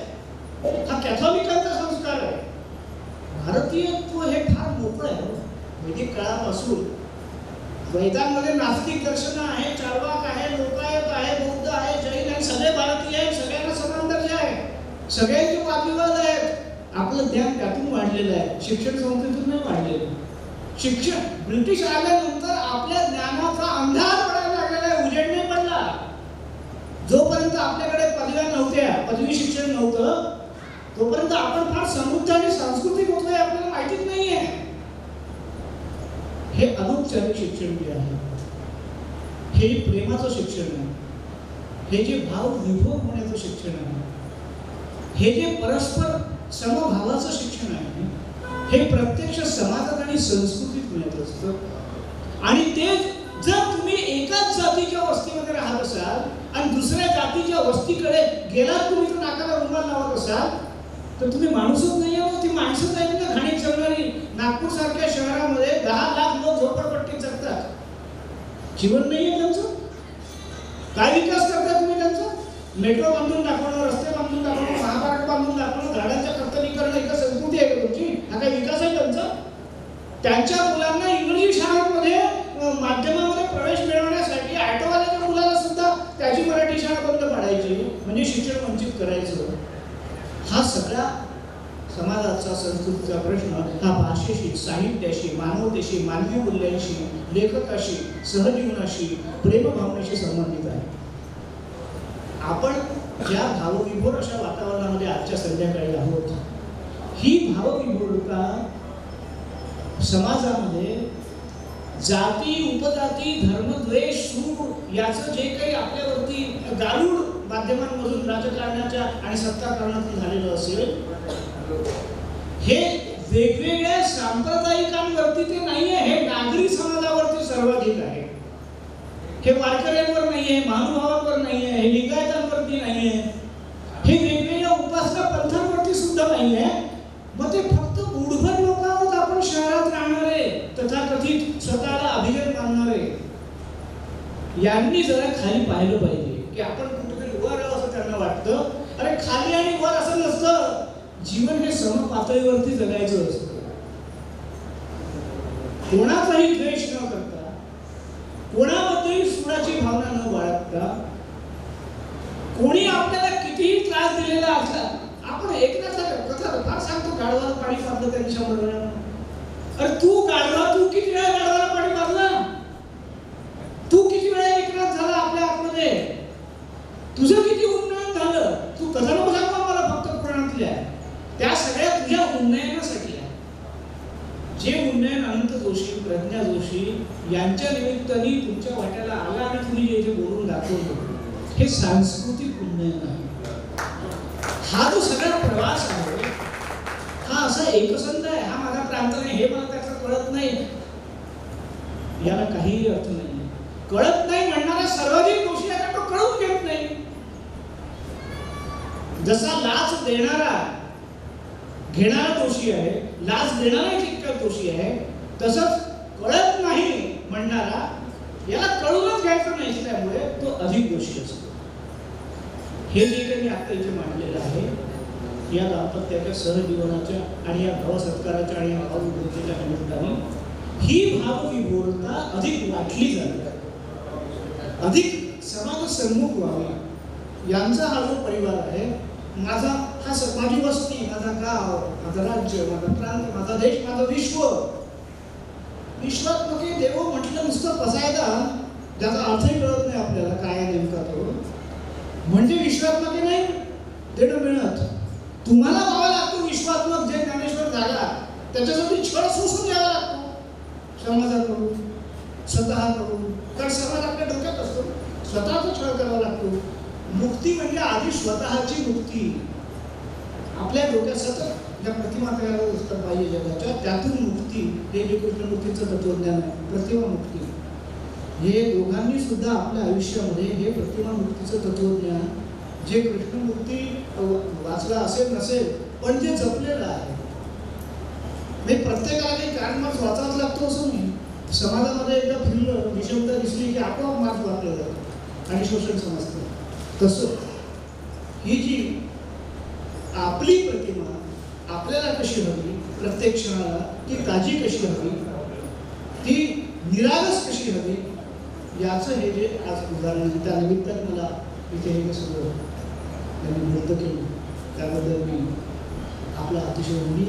हा कॅथॉलिकांचा संस्कार आहे. भारतीयत्व हे फार मोकळं आहे. वैदिक काळापासून वेदांमध्ये नास्तिक दर्शनं आहे, चार्वाक आहे, लोकायत आहे, बौद्ध आहे, जैन आहे, सगळे भारतीय आहेत, सगळ्यांना समान दर्जा आहे, सगळ्यांचे वादविवाद आहेत. आपलं ज्ञान त्यातून वाढलेलं आहे, शिक्षण संस्थेतून नाही वाढलेलं. शिक्षण ब्रिटिश आल्यानंतर आपल्या ज्ञानाचा अंधार पडायला लागलेला आहे, उजेड नाही पडला. जोपर्यंत आपल्याकडे पदव्या नव्हत्या, पदवी शिक्षण नव्हतं, तोपर्यंत आपण फार समृद्ध आणि सांस्कृतिक होतो हे आपल्याला माहितीच नाहीये. हे अनौपचारिक शिक्षण जे आहे, हे प्रेमाचं शिक्षण आहे, हे जे भाव विभोर होण्याचं शिक्षण आहे, हे जे परस्पर समभावाचं शिक्षण आहे, हे प्रत्यक्ष समाजात आणि संस्कृतीत मिळत असतं. आणि ते जर तुम्ही एकाच जातीच्या वस्तीमध्ये राहत असाल आणि दुसऱ्या जातीच्या वस्तीकडे गेलात, तुम्ही तर नाकाला रुमाल लावत असाल, तर तुम्ही माणूसच नाही आहे. ती माणसंच आहेत ना घाणीत जगणारी. नागपूर सारख्या शहरामध्ये 10 लाख लोक झोपडपट्टीत जगतात. जीवन नाही आहे त्यांचं. काय विकास करता तुम्ही त्यांचा? मेट्रो बांधून दाखवणं, रस्ते बांधून दाखवणं, महामार्ग बांधून दाखवणं, झाडांच्या कर्तनीकरण, ही संस्कृती आहे का तुमची? हा काय विकास आहे त्यांचा? त्यांच्या मुलांना इंग्रजी शाळांमध्ये माध्यमामध्ये प्रवेश मिळवण्यासाठी ऑटोवाल्याच्या मुलाला सुद्धा त्याची मराठी शाळा बंद पाडायची, म्हणजे शिक्षण वंचित करायचं. हा सगळा समाजाचा संस्कृतीचा प्रश्न हा भाषेशी, साहित्याशी, मानवतेशी, मानवी मूल्यांशी, लेखकाशी, सहजीवनाशी, प्रेमभावनेशी संबंधित आहे. आपण ज्या भावविभोर अशा वातावरणामध्ये आजच्या संध्याकाळी आहोत, ही भावविभोरता समाजामध्ये जाती, उपजाती, धर्मद्वेष, सूड याचं जे काही आपल्यावरती गारुड माध्यमांमधून राजकारणाच्या आणि सत्ताकारणातून झालेलं असेल, हे वेगवेगळ्या सांप्रदायिकांवरती ते नाहीये, हे नागरी समाजावरती सर्वाधिक आहे. हे वारकऱ्यांवर नाहीये, महानुभावांवर नाहीये, हे लिंगायतांवरती नाहीये, हे वेगवेगळ्या उपासना पंथांवरती सुद्धा नाहीये. मग ते फक्त बुडभर लोक आहोत आपण शहरात राहणारे, तथाकथित स्वतःला अभिजन मानणारे. यांनी जरा खाली पाहिलं पाहिजे की आपण कुठेतरी वर आहोत असं त्यांना वाटतं. अरे खाली आणि वर असं नसतं. जीवन हे समपातळीवरती जगायचं असतं. कोणाचाही द्वेष न करता, कोणाबद्दल सुडाची भावना न बाळगता, कोणी आपल्याला कितीही त्रास दिलेला असला, आपण एकनाचा कथा फार सांगतो, गाढवाला पाणी पाजलं त्यांनी 100 वेळा. अरे तू गाढवा, तू किती वेळा गाढवाला पाणी पाजलं? तू किती वेळा एकनाथ झाला आपल्या आतमध्ये? तुझं किती उन्नयन झालं? तू कथा नको सांगू मला फक्त पुराणातल्या. त्या सगळ्या तुझ्या उन्नयनासाठी आहे. जे उन्नयन अनंत जोशी, प्रज्ञा जोशी यांच्या निमित्ताने तुमच्या वाट्याला आला आणि तुम्ही जे इथे बोलून दाखवतो, हे सांस्कृतिक उन्नयन आहे. हा जो सगळा प्रवास आहे, हा असा एकसंध आहे. हा माझा प्रांत नाही, हे मला त्याचं कळत नाही, याला काहीही अर्थ नाही. कळत नाही म्हणणारा सर्वाधिक दोषी आहे, तो कळून घेत नाही. जसा लाच देणारा घेणारा दोषी आहे, लाच देणारा जितका दोषी आहे, तसंच कळत नाही म्हणणारा, याला कळूनच घ्यायचं नाही, त्यामुळे तो अधिक दोषी असतो. हे जे काही मी आता इथे मांडलेलं आहे, या दाम्पत्याच्या सहजीवनाच्या आणि या भावसत्काराच्या आणि या भावविभोरतेच्या निमित्ताने ही भावविभोरता अधिक वाटली जाते, अधिक समाजसन्मुख व्हावी. यांचा हा जो परिवार आहे, माझा माझी वस्ती, माझा गाव, माझं राज्य, माझा प्रांत, माझा देश, माझं विश्व, विश्वात्मके देव म्हटलं नुसतं पसायदा, ज्याचा अर्थही कळत नाही आपल्याला काय नेमका तो, म्हणजे विश्वात्मके नाही देणं मिळत. तुम्हाला व्हावा लागतो विश्वात्मक. जे ज्ञानेश्वर झाला त्याच्यासाठी छळ सोसून घ्यावा लागतो समाजाकडून, स्वतःकडून. कारण समाज आपल्या डोक्यात असतो, स्वतःचा छळ करावा लागतो. मुक्ती म्हणजे आधी स्वतःची मुक्ती. आपल्या डोक्यात सतत ज्या प्रतिमा तयार होत असतात बाह्य जगाच्या, त्यातून मुक्ती, हे जे कृष्णमूर्तीचं तत्वज्ञान आहे, प्रतिमा मुक्ती. हे दोघांनी सुद्धा आपल्या आयुष्यामध्ये हे प्रतिमा मुक्तीचं तत्वज्ञान, जे कृष्णमूर्ती वाचला असेल नसेल, पण जे जपलेलं आहे. म्हणजे प्रत्येकाला काही कारण मार्क्स वाचावाच लागतो असं नाही. समाजामध्ये एकदा फिरलं, विषमता दिसली की आपोआप मार्क्स वाचलं जातं आणि शोषण समजतं. तसं ही जी आपली प्रतिमा आपल्याला कशी हवी, प्रत्येक क्षणाला ती ताजी कशी हवी, ती निरागस कशी हवी, याचं हे जे आज उदाहरण आहे, त्या निमित्तानं मला इथे हे सगळं त्यांनी बोलतं केलं त्याबद्दल मी आपला अतिशय ऋणी